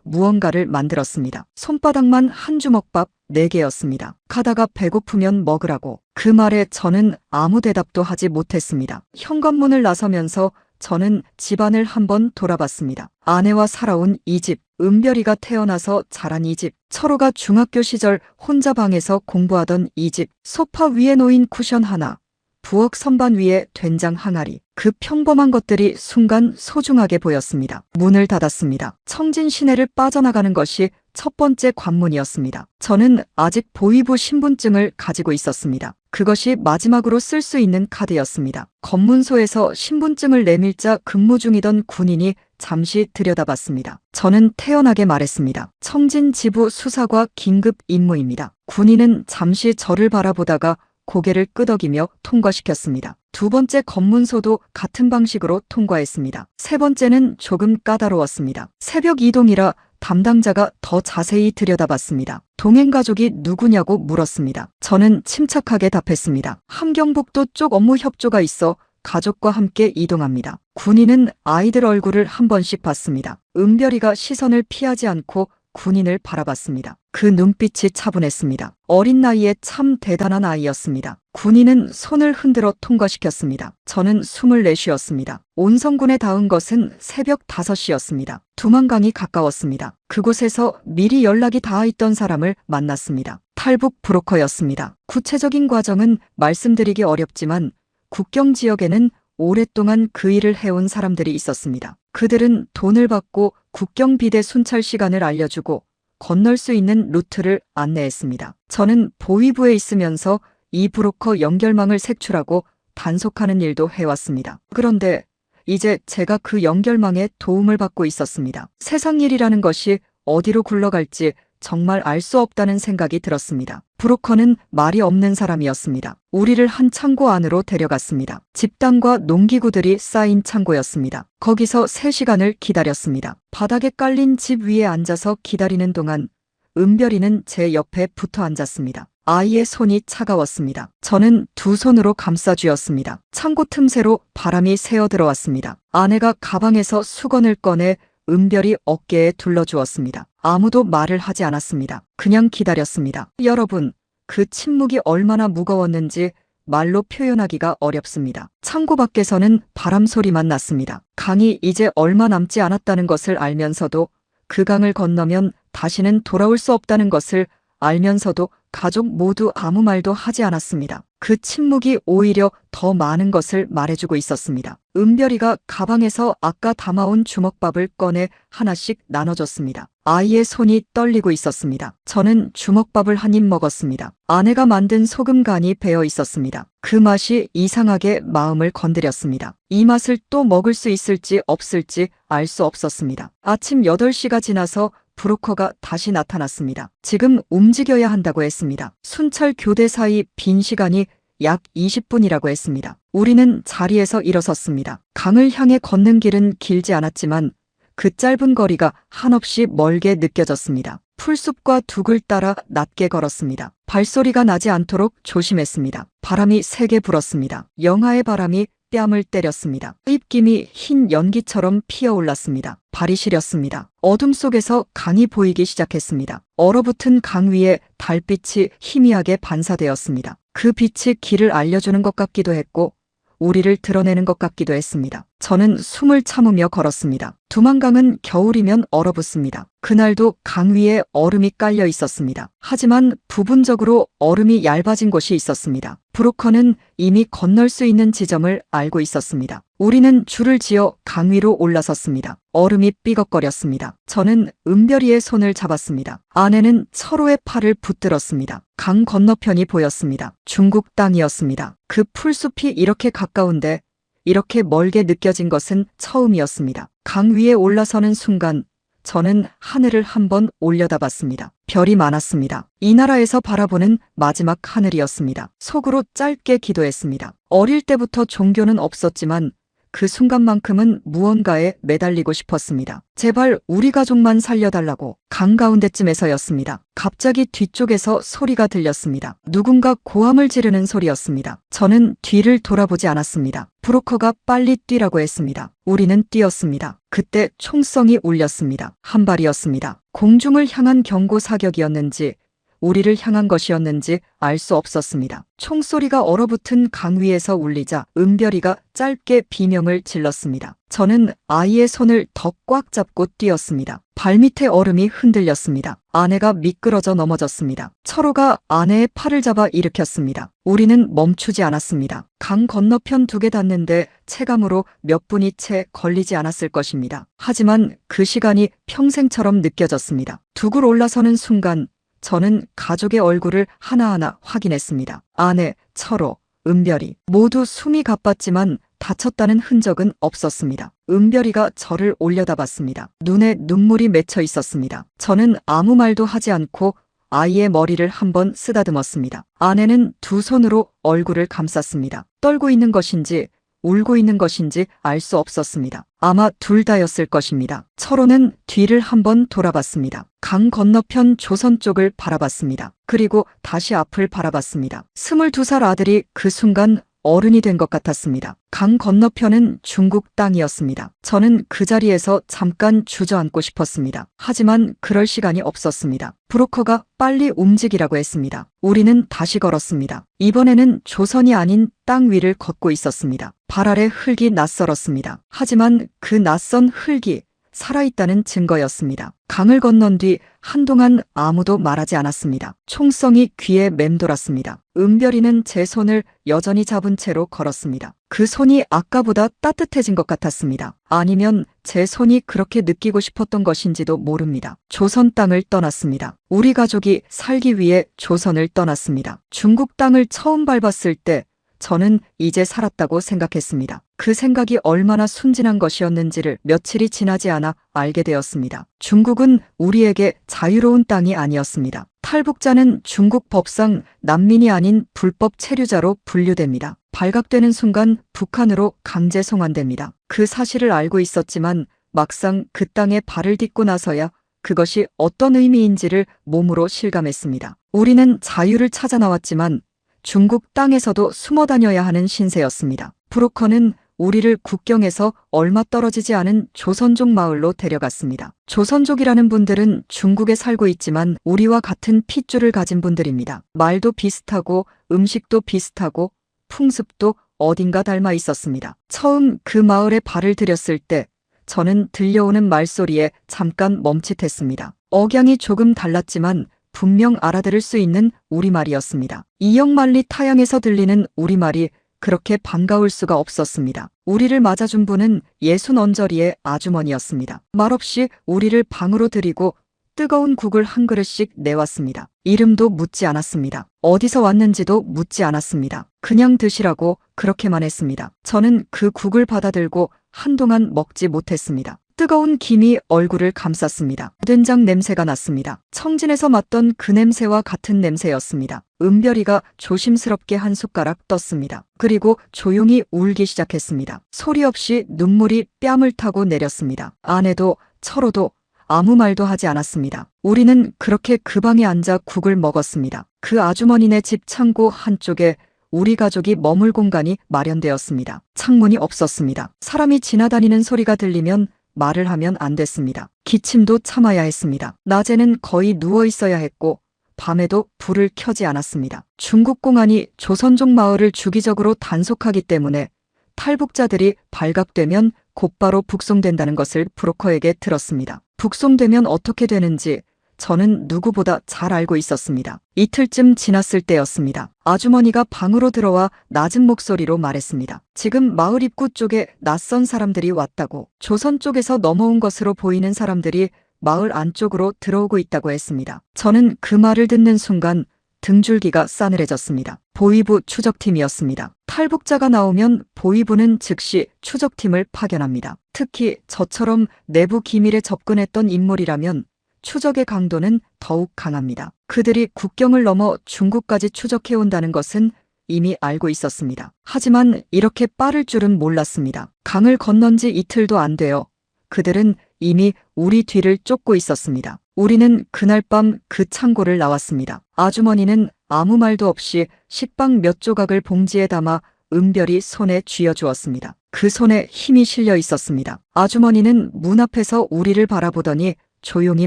무언가를 만들었습니다. 손바닥만 한 주먹 밥 4개였습니다. 가다가 배고프면 먹으라고. 그 말에 저는 아무 대답도 하지 못했습니다. 현관문을 나서면서 저는 집안을 한번 돌아봤습니다. 아내와 살아온 이 집, 은별이가 태어나서 자란 이 집, 철호가 중학교 시절 혼자 방에서 공부하던 이 집, 소파 위에 놓인 쿠션 하나, 부엌 선반 위에 된장 항아리, 그 평범한 것들이 순간 소중하게 보였습니다. 문을 닫았습니다. 청진 시내를 빠져나가는 것이 첫 번째 관문이었습니다. 저는 아직 보위부 신분증을 가지고 있었습니다. 그것이 마지막으로 쓸 수 있는 카드였습니다. 검문소에서 신분증을 내밀자 근무 중이던 군인이 잠시 들여다봤습니다. 저는 태연하게 말했습니다. 청진 지부 수사과 긴급 임무입니다. 군인은 잠시 저를 바라보다가 고개를 끄덕이며 통과시켰습니다. 두 번째 검문소도 같은 방식으로 통과했습니다. 세 번째는 조금 까다로웠습니다. 새벽 이동이라 담당자가 더 자세히 들여다봤습니다. 동행가족이 누구냐고 물었습니다. 저는 침착하게 답했습니다. 함경북도 쪽 업무 협조가 있어 가족과 함께 이동합니다. 군인은 아이들 얼굴을 한 번씩 봤습니다. 은별이가 시선을 피하지 않고 군인을 바라봤습니다. 그 눈빛이 차분했습니다. 어린 나이에 참 대단한 아이였습니다. 군인은 손을 흔들어 통과시켰습니다. 저는 숨을 내쉬었습니다. 온성군에 닿은 것은 새벽 5시였습니다. 두만강이 가까웠습니다. 그곳에서 미리 연락이 닿아 있던 사람을 만났습니다. 탈북 브로커였습니다. 구체적인 과정은 말씀드리기 어렵지만 국경 지역에는 오랫동안 그 일을 해온 사람들이 있었습니다. 그들은 돈을 받고 국경 비대 순찰 시간을 알려주고 건널 수 있는 루트를 안내했습니다. 저는 보위부에 있으면서 이 브로커 연결망을 색출하고 단속하는 일도 해왔습니다. 그런데 이제 제가 그 연결망에 도움을 받고 있었습니다. 세상 일이라는 것이 어디로 굴러갈지 정말 알 수 없다는 생각이 들었습니다. 브로커는 말이 없는 사람이었습니다. 우리를 한 창고 안으로 데려갔습니다. 집단과 농기구들이 쌓인 창고였습니다. 거기서 3시간을 기다렸습니다. 바닥에 깔린 집 위에 앉아서 기다리는 동안 은별이는 제 옆에 붙어 앉았습니다. 아이의 손이 차가웠습니다. 저는 두 손으로 감싸쥐었습니다. 창고 틈새로 바람이 새어 들어왔습니다. 아내가 가방에서 수건을 꺼내 은별이 어깨에 둘러주었습니다. 아무도 말을 하지 않았습니다. 그냥 기다렸습니다. 여러분, 그 침묵이 얼마나 무거웠는지 말로 표현하기가 어렵습니다. 창고 밖에서는 바람 소리만 났습니다. 강이 이제 얼마 남지 않았다는 것을 알면서도 그 강을 건너면 다시는 돌아올 수 없다는 것을 알면서도 가족 모두 아무 말도 하지 않았습니다. 그 침묵이 오히려 더 많은 것을 말해주고 있었습니다. 은별이가 가방에서 아까 담아온 주먹밥을 꺼내 하나씩 나눠줬습니다. 아이의 손이 떨리고 있었습니다. 저는 주먹밥을 한 입 먹었습니다. 아내가 만든 소금 간이 배어 있었습니다. 그 맛이 이상하게 마음을 건드렸습니다. 이 맛을 또 먹을 수 있을지 없을지 알 수 없었습니다. 아침 8시가 지나서 브로커가 다시 나타났습니다. 지금 움직여야 한다고 했습니다. 순찰 교대 사이 빈 시간이 약 20분이라고 했습니다. 우리는 자리에서 일어섰습니다. 강을 향해 걷는 길은 길지 않았지만 그 짧은 거리가 한없이 멀게 느껴졌습니다. 풀숲과 둑을 따라 낮게 걸었습니다. 발소리가 나지 않도록 조심했습니다. 바람이 세게 불었습니다. 영하의 바람이 뺨을 때렸습니다. 입김이 흰 연기처럼 피어올랐습니다. 발이 시렸습니다. 어둠 속에서 강이 보이기 시작했습니다. 얼어붙은 강 위에 달빛이 희미하게 반사되었습니다. 그 빛이 길을 알려주는 것 같기도 했고 우리를 드러내는 것 같기도 했습니다. 저는 숨을 참으며 걸었습니다. 두만강은 겨울이면 얼어붙습니다. 그날도 강 위에 얼음이 깔려 있었습니다. 하지만 부분적으로 얼음이 얇아진 곳이 있었습니다. 브로커는 이미 건널 수 있는 지점을 알고 있었습니다. 우리는 줄을 지어 강 위로 올라섰습니다. 얼음이 삐걱거렸습니다. 저는 은별이의 손을 잡았습니다. 아내는 철호의 팔을 붙들었습니다. 강 건너편이 보였습니다. 중국 땅이었습니다. 그 풀숲이 이렇게 가까운데 이렇게 멀게 느껴진 것은 처음이었습니다. 강 위에 올라서는 순간 저는 하늘을 한번 올려다봤습니다. 별이 많았습니다. 이 나라에서 바라보는 마지막 하늘이었습니다. 속으로 짧게 기도했습니다. 어릴 때부터 종교는 없었지만 그 순간만큼은 무언가에 매달리고 싶었습니다. 제발 우리 가족만 살려달라고. 강 가운데쯤에서였습니다. 갑자기 뒤쪽에서 소리가 들렸습니다. 누군가 고함을 지르는 소리였습니다. 저는 뒤를 돌아보지 않았습니다. 브로커가 빨리 뛰라고 했습니다. 우리는 뛰었습니다. 그때 총성이 울렸습니다. 한 발이었습니다. 공중을 향한 경고 사격이었는지 우리를 향한 것이었는지 알 수 없었습니다. 총소리가 얼어붙은 강 위에서 울리자 은별이가 짧게 비명을 질렀습니다. 저는 아이의 손을 더 꽉 잡고 뛰었습니다. 발밑에 얼음이 흔들렸습니다. 아내가 미끄러져 넘어졌습니다. 철호가 아내의 팔을 잡아 일으켰습니다. 우리는 멈추지 않았습니다. 강 건너편 두개 닿는데 체감으로 몇 분이 채 걸리지 않았을 것입니다. 하지만 그 시간이 평생처럼 느껴졌습니다. 둑을 올라서는 순간 저는 가족의 얼굴을 하나하나 확인했습니다. 아내, 철호, 은별이 모두 숨이 가빴지만 다쳤다는 흔적은 없었습니다. 은별이가 저를 올려다봤습니다. 눈에 눈물이 맺혀 있었습니다. 저는 아무 말도 하지 않고 아이의 머리를 한번 쓰다듬었습니다. 아내는 두 손으로 얼굴을 감쌌습니다. 떨고 있는 것인지 울고 있는 것인지 알 수 없었습니다. 아마 둘 다였을 것입니다. 철호는 뒤를 한번 돌아봤습니다. 강 건너편 조선 쪽을 바라봤습니다. 그리고 다시 앞을 바라봤습니다. 22살 아들이 그 순간 어른이 된 것 같았습니다. 강 건너편은 중국 땅이었습니다. 저는 그 자리에서 잠깐 주저앉고 싶었습니다. 하지만 그럴 시간이 없었습니다. 브로커가 빨리 움직이라고 했습니다. 우리는 다시 걸었습니다. 이번에는 조선이 아닌 땅 위를 걷고 있었습니다. 발 아래 흙이 낯설었습니다. 하지만 그 낯선 흙이 살아있다는 증거였습니다. 강을 건넌 뒤 한동안 아무도 말하지 않았습니다. 총성이 귀에 맴돌았습니다. 은별이는 제 손을 여전히 잡은 채로 걸었습니다. 그 손이 아까보다 따뜻해진 것 같았습니다. 아니면 제 손이 그렇게 느끼고 싶었던 것인지도 모릅니다. 조선 땅을 떠났습니다. 우리 가족이 살기 위해 조선을 떠났습니다. 중국 땅을 처음 밟았을 때 저는 이제 살았다고 생각했습니다. 그 생각이 얼마나 순진한 것이었는지를 며칠이 지나지 않아 알게 되었습니다. 중국은 우리에게 자유로운 땅이 아니었습니다. 탈북자는 중국 법상 난민이 아닌 불법 체류자로 분류됩니다. 발각되는 순간 북한으로 강제 송환됩니다. 그 사실을 알고 있었지만 막상 그 땅에 발을 딛고 나서야 그것이 어떤 의미인지를 몸으로 실감했습니다. 우리는 자유를 찾아 나왔지만 중국 땅에서도 숨어 다녀야 하는 신세였습니다. 브로커는 우리를 국경에서 얼마 떨어지지 않은 조선족 마을로 데려갔습니다. 조선족이라는 분들은 중국에 살고 있지만 우리와 같은 핏줄을 가진 분들입니다. 말도 비슷하고 음식도 비슷하고 풍습도 어딘가 닮아 있었습니다. 처음 그 마을에 발을 들였을 때 저는 들려오는 말소리에 잠깐 멈칫했습니다. 억양이 조금 달랐지만 분명 알아들을 수 있는 우리말이었습니다. 이영만리 타양에서 들리는 우리말이 그렇게 반가울 수가 없었습니다. 우리를 맞아준 분은 60언저리의 아주머니였습니다. 말없이 우리를 방으로 들이고 뜨거운 국을 한 그릇씩 내왔습니다. 이름도 묻지 않았습니다. 어디서 왔는지도 묻지 않았습니다. 그냥 드시라고 그렇게만 했습니다. 저는 그 국을 받아들고 한동안 먹지 못했습니다. 뜨거운 김이 얼굴을 감쌌습니다. 된장 냄새가 났습니다. 청진에서 맡던 그 냄새와 같은 냄새였습니다. 은별이가 조심스럽게 한 숟가락 떴습니다. 그리고 조용히 울기 시작했습니다. 소리 없이 눈물이 뺨을 타고 내렸습니다. 아내도 철호도 아무 말도 하지 않았습니다. 우리는 그렇게 그 방에 앉아 국을 먹었습니다. 그 아주머니네 집 창고 한쪽에 우리 가족이 머물 공간이 마련되었습니다. 창문이 없었습니다. 사람이 지나다니는 소리가 들리면 말을 하면 안 됐습니다. 기침도 참아야 했습니다. 낮에는 거의 누워 있어야 했고 밤에도 불을 켜지 않았습니다. 중국 공안이 조선족 마을을 주기적으로 단속하기 때문에 탈북자들이 발각되면 곧바로 북송된다는 것을 브로커에게 들었습니다. 북송되면 어떻게 되는지 저는 누구보다 잘 알고 있었습니다. 이틀쯤 지났을 때였습니다. 아주머니가 방으로 들어와 낮은 목소리로 말했습니다. 지금 마을 입구 쪽에 낯선 사람들이 왔다고. 조선 쪽에서 넘어온 것으로 보이는 사람들이 마을 안쪽으로 들어오고 있다고 했습니다. 저는 그 말을 듣는 순간 등줄기가 싸늘해졌습니다. 보위부 추적팀이었습니다. 탈북자가 나오면 보위부는 즉시 추적팀을 파견합니다. 특히 저처럼 내부 기밀에 접근했던 인물이라면 추적의 강도는 더욱 강합니다. 그들이 국경을 넘어 중국까지 추적해온다는 것은 이미 알고 있었습니다. 하지만 이렇게 빠를 줄은 몰랐습니다. 강을 건넌 지 이틀도 안 되어 그들은 이미 우리 뒤를 쫓고 있었습니다. 우리는 그날 밤 그 창고를 나왔습니다. 아주머니는 아무 말도 없이 식빵 몇 조각을 봉지에 담아 은별이 손에 쥐어주었습니다. 그 손에 힘이 실려 있었습니다. 아주머니는 문 앞에서 우리를 바라보더니 조용히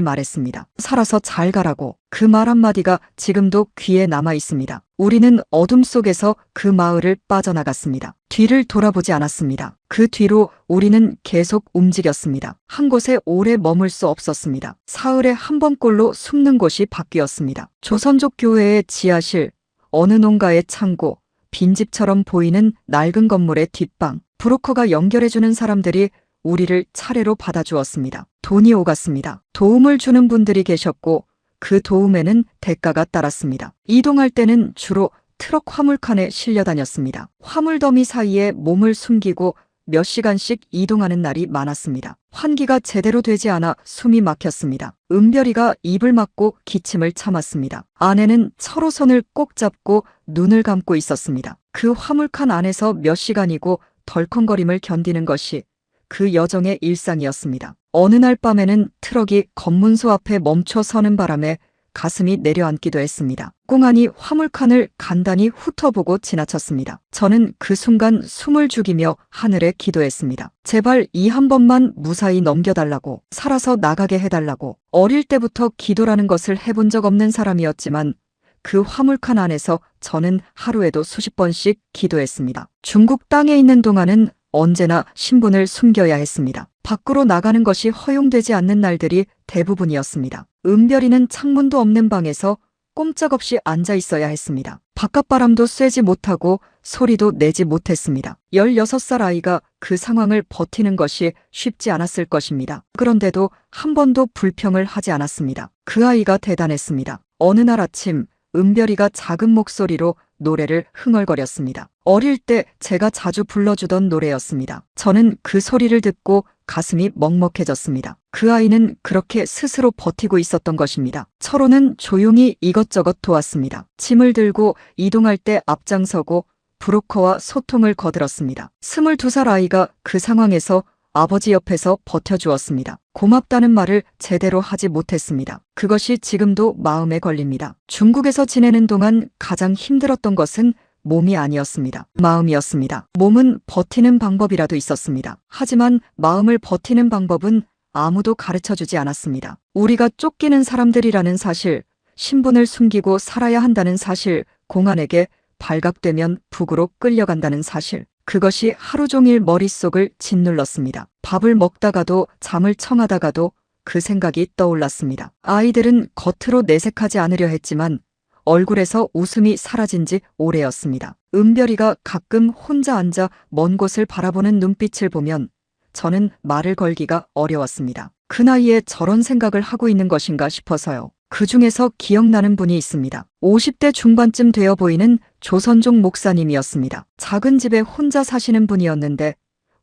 말했습니다. 살아서 잘 가라고. 그 말 한마디가 지금도 귀에 남아 있습니다. 우리는 어둠 속에서 그 마을을 빠져나갔습니다. 뒤를 돌아보지 않았습니다. 그 뒤로 우리는 계속 움직였습니다. 한 곳에 오래 머물 수 없었습니다. 사흘에 한 번꼴로 숨는 곳이 바뀌었습니다. 조선족 교회의 지하실, 어느 농가의 창고, 빈집처럼 보이는 낡은 건물의 뒷방, 브로커가 연결해주는 사람들이 우리를 차례로 받아주었습니다. 돈이 오갔습니다. 도움을 주는 분들이 계셨고 그 도움에는 대가가 따랐습니다. 이동할 때는 주로 트럭 화물칸에 실려 다녔습니다. 화물 더미 사이에 몸을 숨기고 몇 시간씩 이동하는 날이 많았습니다. 환기가 제대로 되지 않아 숨이 막혔습니다. 은별이가 입을 막고 기침을 참았습니다. 아내는 철호선을 꼭 잡고 눈을 감고 있었습니다. 그 화물칸 안에서 몇 시간이고 덜컹거림을 견디는 것이 그 여정의 일상이었습니다. 어느 날 밤에는 트럭이 검문소 앞에 멈춰 서는 바람에 가슴이 내려앉기도 했습니다. 꽁안이 화물칸을 간단히 훑어보고 지나쳤습니다. 저는 그 순간 숨을 죽이며 하늘에 기도했습니다. 제발 이 한 번만 무사히 넘겨달라고, 살아서 나가게 해달라고. 어릴 때부터 기도라는 것을 해본 적 없는 사람이었지만 그 화물칸 안에서 저는 하루에도 수십 번씩 기도했습니다. 중국 땅에 있는 동안은 언제나 신분을 숨겨야 했습니다. 밖으로 나가는 것이 허용되지 않는 날들이 대부분이었습니다. 은별이는 창문도 없는 방에서 꼼짝없이 앉아 있어야 했습니다. 바깥바람도 쐬지 못하고 소리도 내지 못했습니다. 16살 아이가 그 상황을 버티는 것이 쉽지 않았을 것입니다. 그런데도 한 번도 불평을 하지 않았습니다. 그 아이가 대단했습니다. 어느 날 아침 은별이가 작은 목소리로 노래를 흥얼거렸습니다. 어릴 때 제가 자주 불러주던 노래였습니다. 저는 그 소리를 듣고 가슴이 먹먹해졌습니다. 그 아이는 그렇게 스스로 버티고 있었던 것입니다. 철호는 조용히 이것저것 도왔습니다. 짐을 들고 이동할 때 앞장서고 브로커와 소통을 거들었습니다. 22살 아이가 그 상황에서 아버지 옆에서 버텨주었습니다. 고맙다는 말을 제대로 하지 못했습니다. 그것이 지금도 마음에 걸립니다. 중국에서 지내는 동안 가장 힘들었던 것은 몸이 아니었습니다. 마음이었습니다. 몸은 버티는 방법이라도 있었습니다. 하지만 마음을 버티는 방법은 아무도 가르쳐주지 않았습니다. 우리가 쫓기는 사람들이라는 사실, 신분을 숨기고 살아야 한다는 사실, 공안에게 발각되면 북으로 끌려간다는 사실, 그것이 하루 종일 머릿속을 짓눌렀습니다. 밥을 먹다가도 잠을 청하다가도 그 생각이 떠올랐습니다. 아이들은 겉으로 내색하지 않으려 했지만 얼굴에서 웃음이 사라진 지 오래였습니다. 은별이가 가끔 혼자 앉아 먼 곳을 바라보는 눈빛을 보면 저는 말을 걸기가 어려웠습니다. 그 나이에 저런 생각을 하고 있는 것인가 싶어서요. 그 중에서 기억나는 분이 있습니다. 50대 중반쯤 되어 보이는 조선족 목사님이었습니다. 작은 집에 혼자 사시는 분이었는데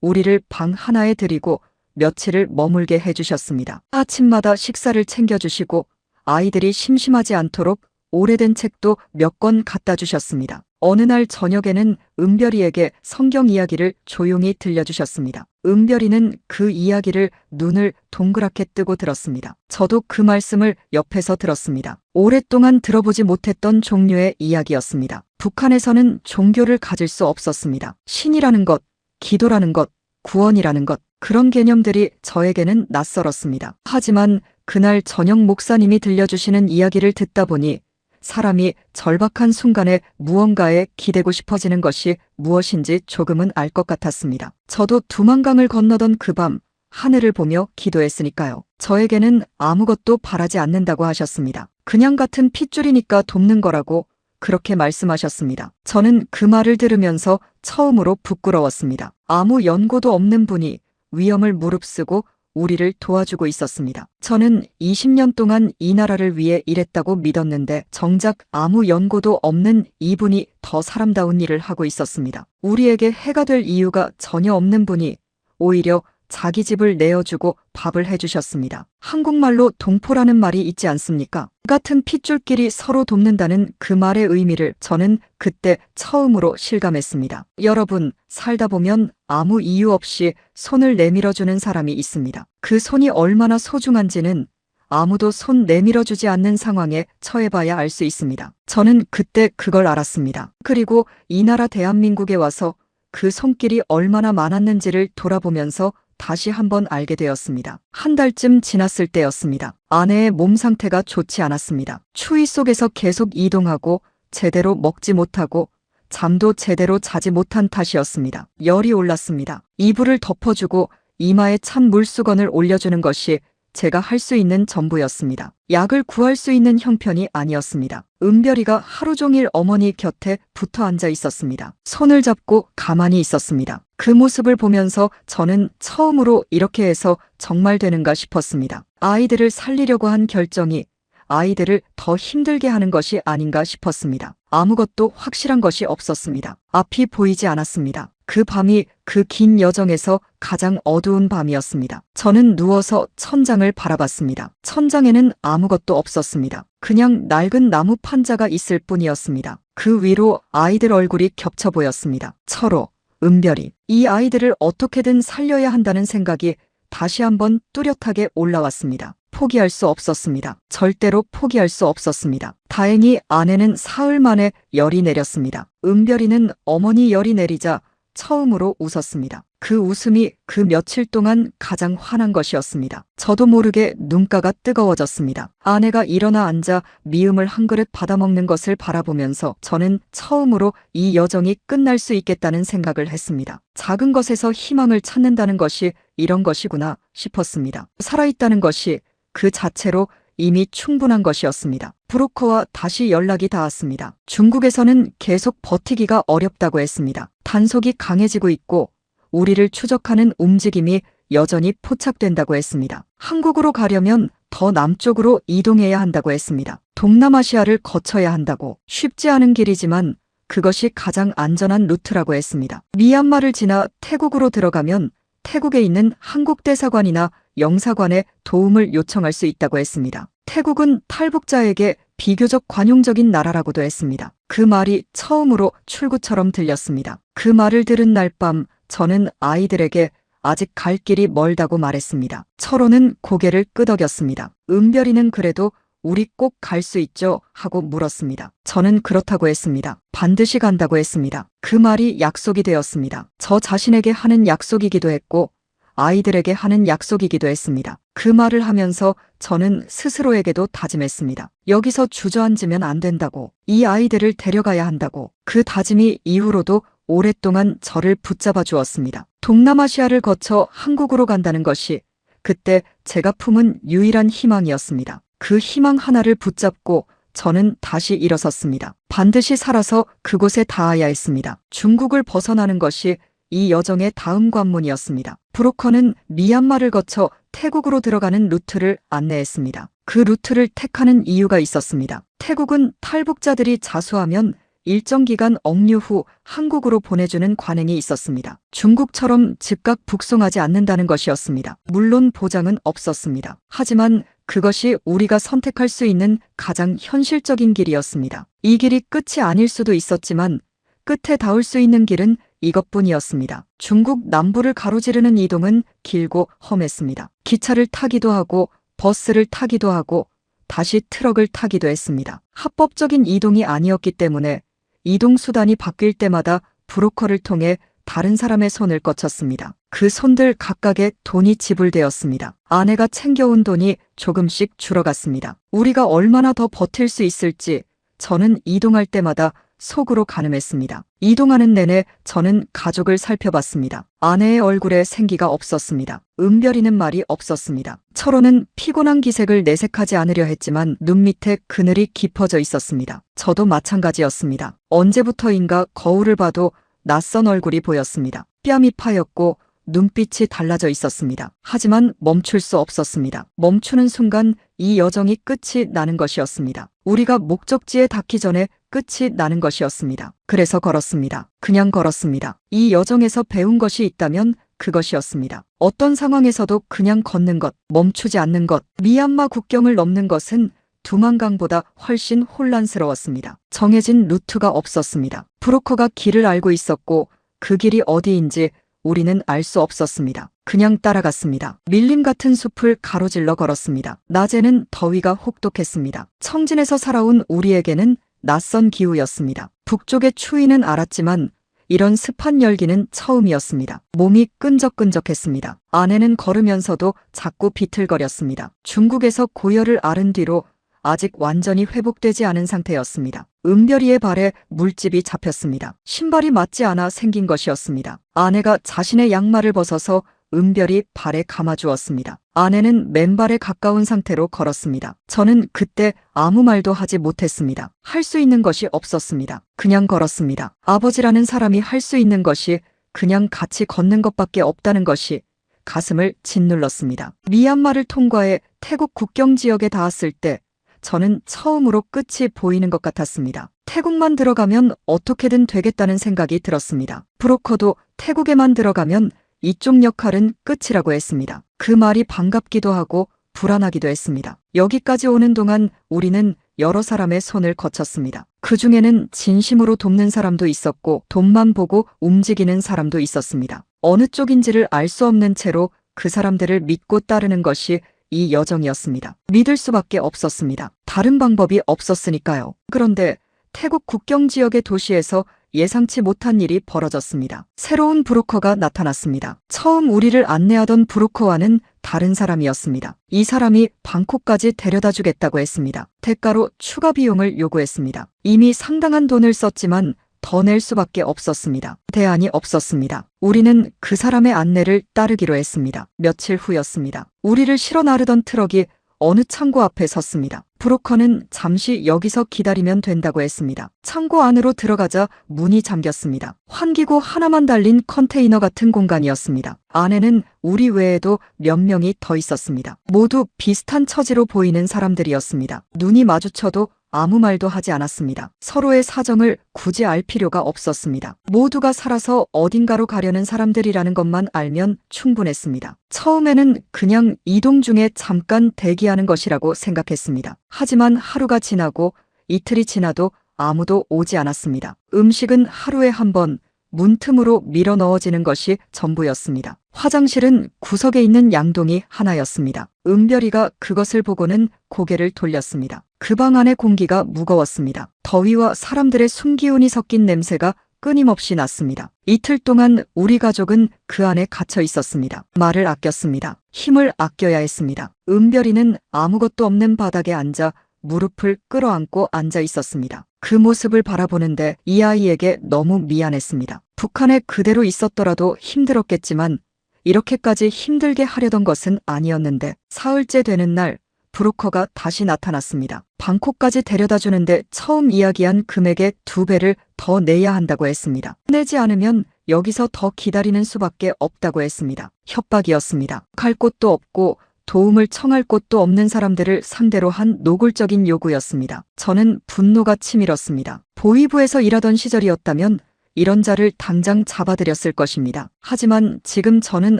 우리를 방 하나에 들이고 며칠을 머물게 해주셨습니다. 아침마다 식사를 챙겨주시고 아이들이 심심하지 않도록 오래된 책도 몇 권 갖다 주셨습니다. 어느 날 저녁에는 은별이에게 성경 이야기를 조용히 들려주셨습니다. 은별이는 그 이야기를 눈을 동그랗게 뜨고 들었습니다. 저도 그 말씀을 옆에서 들었습니다. 오랫동안 들어보지 못했던 종류의 이야기였습니다. 북한에서는 종교를 가질 수 없었습니다. 신이라는 것, 기도라는 것, 구원이라는 것, 그런 개념들이 저에게는 낯설었습니다. 하지만 그날 저녁 목사님이 들려주시는 이야기를 듣다 보니 사람이 절박한 순간에 무언가에 기대고 싶어지는 것이 무엇인지 조금은 알 것 같았습니다. 저도 두만강을 건너던 그 밤 하늘을 보며 기도했으니까요. 저에게는 아무것도 바라지 않는다고 하셨습니다. 그냥 같은 핏줄이니까 돕는 거라고 그렇게 말씀하셨습니다. 저는 그 말을 들으면서 처음으로 부끄러웠습니다. 아무 연고도 없는 분이 위험을 무릅쓰고 우리를 도와주고 있었습니다. 저는 20년 동안 이 나라를 위해 일했다고 믿었는데 정작 아무 연고도 없는 이분이 더 사람다운 일을 하고 있었습니다. 우리에게 해가 될 이유가 전혀 없는 분이 오히려 자기 집을 내어주고 밥을 해주셨습니다. 한국말로 동포라는 말이 있지 않습니까? 같은 핏줄끼리 서로 돕는다는 그 말의 의미를 저는 그때 처음으로 실감했습니다. 여러분, 살다 보면 아무 이유 없이 손을 내밀어주는 사람이 있습니다. 그 손이 얼마나 소중한지는 아무도 손 내밀어주지 않는 상황에 처해봐야 알 수 있습니다. 저는 그때 그걸 알았습니다. 그리고 이 나라 대한민국에 와서 그 손길이 얼마나 많았는지를 돌아보면서 다시 한번 알게 되었습니다. 한 달쯤 지났을 때였습니다. 아내의 몸 상태가 좋지 않았습니다. 추위 속에서 계속 이동하고 제대로 먹지 못하고 잠도 제대로 자지 못한 탓이었습니다. 열이 올랐습니다. 이불을 덮어주고 이마에 찬 물수건을 올려주는 것이 제가 할 수 있는 전부였습니다. 약을 구할 수 있는 형편이 아니었습니다. 은별이가 하루 종일 어머니 곁에 붙어 앉아 있었습니다. 손을 잡고 가만히 있었습니다. 그 모습을 보면서 저는 처음으로 이렇게 해서 정말 되는가 싶었습니다. 아이들을 살리려고 한 결정이 아이들을 더 힘들게 하는 것이 아닌가 싶었습니다. 아무것도 확실한 것이 없었습니다. 앞이 보이지 않았습니다. 그 밤이 그 긴 여정에서 가장 어두운 밤이었습니다. 저는 누워서 천장을 바라봤습니다. 천장에는 아무것도 없었습니다. 그냥 낡은 나무 판자가 있을 뿐이었습니다. 그 위로 아이들 얼굴이 겹쳐 보였습니다. 철호, 은별이. 이 아이들을 어떻게든 살려야 한다는 생각이 다시 한번 뚜렷하게 올라왔습니다. 포기할 수 없었습니다. 절대로 포기할 수 없었습니다. 다행히 아내는 사흘 만에 열이 내렸습니다. 은별이는 어머니 열이 내리자 처음으로 웃었습니다. 그 웃음이 그 며칠 동안 가장 환한 것이었습니다. 저도 모르게 눈가가 뜨거워졌습니다. 아내가 일어나 앉아 미음을 한 그릇 받아먹는 것을 바라보면서 저는 처음으로 이 여정이 끝날 수 있겠다는 생각을 했습니다. 작은 것에서 희망을 찾는다는 것이 이런 것이구나 싶었습니다. 살아있다는 것이 그 자체로 이미 충분한 것이었습니다. 브로커와 다시 연락이 닿았습니다. 중국에서는 계속 버티기가 어렵다고 했습니다. 단속이 강해지고 있고 우리를 추적하는 움직임이 여전히 포착된다고 했습니다. 한국으로 가려면 더 남쪽으로 이동해야 한다고 했습니다. 동남아시아를 거쳐야 한다고. 쉽지 않은 길이지만 그것이 가장 안전한 루트라고 했습니다. 미얀마를 지나 태국으로 들어가면 태국에 있는 한국 대사관이나 영사관에 도움을 요청할 수 있다고 했습니다. 태국은 탈북자에게 비교적 관용적인 나라라고도 했습니다. 그 말이 처음으로 출구처럼 들렸습니다. 그 말을 들은 날 밤 저는 아이들에게 아직 갈 길이 멀다고 말했습니다. 철호는 고개를 끄덕였습니다. 은별이는 그래도 우리 꼭 갈 수 있죠? 하고 물었습니다. 저는 그렇다고 했습니다. 반드시 간다고 했습니다. 그 말이 약속이 되었습니다. 저 자신에게 하는 약속이기도 했고 아이들에게 하는 약속이기도 했습니다. 그 말을 하면서 저는 스스로에게도 다짐했습니다. 여기서 주저앉으면 안 된다고. 이 아이들을 데려가야 한다고. 그 다짐이 이후로도 오랫동안 저를 붙잡아 주었습니다. 동남아시아를 거쳐 한국으로 간다는 것이 그때 제가 품은 유일한 희망이었습니다. 그 희망 하나를 붙잡고 저는 다시 일어섰습니다. 반드시 살아서 그곳에 닿아야 했습니다. 중국을 벗어나는 것이 이 여정의 다음 관문이었습니다. 브로커는 미얀마를 거쳐 태국으로 들어가는 루트를 안내했습니다. 그 루트를 택하는 이유가 있었습니다. 태국은 탈북자들이 자수하면 일정 기간 억류 후 한국으로 보내주는 관행이 있었습니다. 중국처럼 즉각 북송하지 않는다는 것이었습니다. 물론 보장은 없었습니다. 하지만 그것이 우리가 선택할 수 있는 가장 현실적인 길이었습니다. 이 길이 끝이 아닐 수도 있었지만 끝에 닿을 수 있는 길은 이것뿐이었습니다. 중국 남부를 가로지르는 이동은 길고 험했습니다. 기차를 타기도 하고 버스를 타기도 하고 다시 트럭을 타기도 했습니다. 합법적인 이동이 아니었기 때문에 이동 수단이 바뀔 때마다 브로커를 통해 다른 사람의 손을 거쳤습니다. 그 손들 각각에 돈이 지불되었습니다. 아내가 챙겨온 돈이 조금씩 줄어갔습니다. 우리가 얼마나 더 버틸 수 있을지 저는 이동할 때마다 속으로 가늠했습니다. 이동하는 내내 저는 가족을 살펴봤습니다. 아내의 얼굴에 생기가 없었습니다. 은별이는 말이 없었습니다. 철호는 피곤한 기색을 내색하지 않으려 했지만 눈 밑에 그늘이 깊어져 있었습니다. 저도 마찬가지였습니다. 언제부터인가 거울을 봐도 낯선 얼굴이 보였습니다. 뺨이 파였고 눈빛이 달라져 있었습니다. 하지만 멈출 수 없었습니다. 멈추는 순간 이 여정이 끝이 나는 것이었습니다. 우리가 목적지에 닿기 전에 끝이 나는 것이었습니다. 그래서 걸었습니다. 그냥 걸었습니다. 이 여정에서 배운 것이 있다면 그것이었습니다. 어떤 상황에서도 그냥 걷는 것, 멈추지 않는 것, 미얀마 국경을 넘는 것은 두만강보다 훨씬 혼란스러웠습니다. 정해진 루트가 없었습니다. 브로커가 길을 알고 있었고 그 길이 어디인지 우리는 알 수 없었습니다. 그냥 따라갔습니다. 밀림 같은 숲을 가로질러 걸었습니다. 낮에는 더위가 혹독했습니다. 청진에서 살아온 우리에게는 낯선 기후였습니다. 북쪽의 추위는 알았지만 이런 습한 열기는 처음이었습니다. 몸이 끈적끈적했습니다. 아내는 걸으면서도 자꾸 비틀거렸습니다. 중국에서 고열을 앓은 뒤로 아직 완전히 회복되지 않은 상태였습니다. 은별이의 발에 물집이 잡혔습니다. 신발이 맞지 않아 생긴 것이었습니다. 아내가 자신의 양말을 벗어서 은별이 발에 감아주었습니다. 아내는 맨발에 가까운 상태로 걸었습니다. 저는 그때 아무 말도 하지 못했습니다. 할 수 있는 것이 없었습니다. 그냥 걸었습니다. 아버지라는 사람이 할 수 있는 것이 그냥 같이 걷는 것밖에 없다는 것이 가슴을 짓눌렀습니다. 미얀마를 통과해 태국 국경 지역에 닿았을 때 저는 처음으로 끝이 보이는 것 같았습니다. 태국만 들어가면 어떻게든 되겠다는 생각이 들었습니다. 브로커도 태국에만 들어가면 이쪽 역할은 끝이라고 했습니다. 그 말이 반갑기도 하고 불안하기도 했습니다. 여기까지 오는 동안 우리는 여러 사람의 손을 거쳤습니다. 그 중에는 진심으로 돕는 사람도 있었고 돈만 보고 움직이는 사람도 있었습니다. 어느 쪽인지를 알 수 없는 채로 그 사람들을 믿고 따르는 것이 이 여정이었습니다. 믿을 수밖에 없었습니다. 다른 방법이 없었으니까요. 그런데 태국 국경 지역의 도시에서 예상치 못한 일이 벌어졌습니다. 새로운 브로커가 나타났습니다. 처음 우리를 안내하던 브로커와는 다른 사람이었습니다. 이 사람이 방콕까지 데려다 주겠다고 했습니다. 대가로 추가 비용을 요구했습니다. 이미 상당한 돈을 썼지만 더 낼 수밖에 없었습니다. 대안이 없었습니다. 우리는 그 사람의 안내를 따르기로 했습니다. 며칠 후였습니다. 우리를 실어 나르던 트럭이 어느 창고 앞에 섰습니다. 브로커는 잠시 여기서 기다리면 된다고 했습니다. 창고 안으로 들어가자 문이 잠겼습니다. 환기구 하나만 달린 컨테이너 같은 공간이었습니다. 안에는 우리 외에도 몇 명이 더 있었습니다. 모두 비슷한 처지로 보이는 사람들이었습니다. 눈이 마주쳐도 아무 말도 하지 않았습니다. 서로의 사정을 굳이 알 필요가 없었습니다. 모두가 살아서 어딘가로 가려는 사람들이라는 것만 알면 충분했습니다. 처음에는 그냥 이동 중에 잠깐 대기하는 것이라고 생각했습니다. 하지만 하루가 지나고 이틀이 지나도 아무도 오지 않았습니다. 음식은 하루에 한 번 문틈으로 밀어 넣어지는 것이 전부였습니다. 화장실은 구석에 있는 양동이 하나였습니다. 은별이가 그것을 보고는 고개를 돌렸습니다. 그 방 안의 공기가 무거웠습니다. 더위와 사람들의 숨기운이 섞인 냄새가 끊임없이 났습니다. 이틀 동안 우리 가족은 그 안에 갇혀 있었습니다. 말을 아꼈습니다. 힘을 아껴야 했습니다. 은별이는 아무것도 없는 바닥에 앉아 무릎을 끌어안고 앉아 있었습니다. 그 모습을 바라보는데 이 아이에게 너무 미안했습니다. 북한에 그대로 있었더라도 힘들었겠지만 이렇게까지 힘들게 하려던 것은 아니었는데 사흘째 되는 날 브로커가 다시 나타났습니다. 방콕까지 데려다 주는데 처음 이야기한 금액의 2배를 더 내야 한다고 했습니다. 내지 않으면 여기서 더 기다리는 수밖에 없다고 했습니다. 협박이었습니다. 갈 곳도 없고 도움을 청할 곳도 없는 사람들을 상대로 한 노골적인 요구였습니다. 저는 분노가 치밀었습니다. 보위부에서 일하던 시절이었다면 이런 자를 당장 잡아들였을 것입니다. 하지만 지금 저는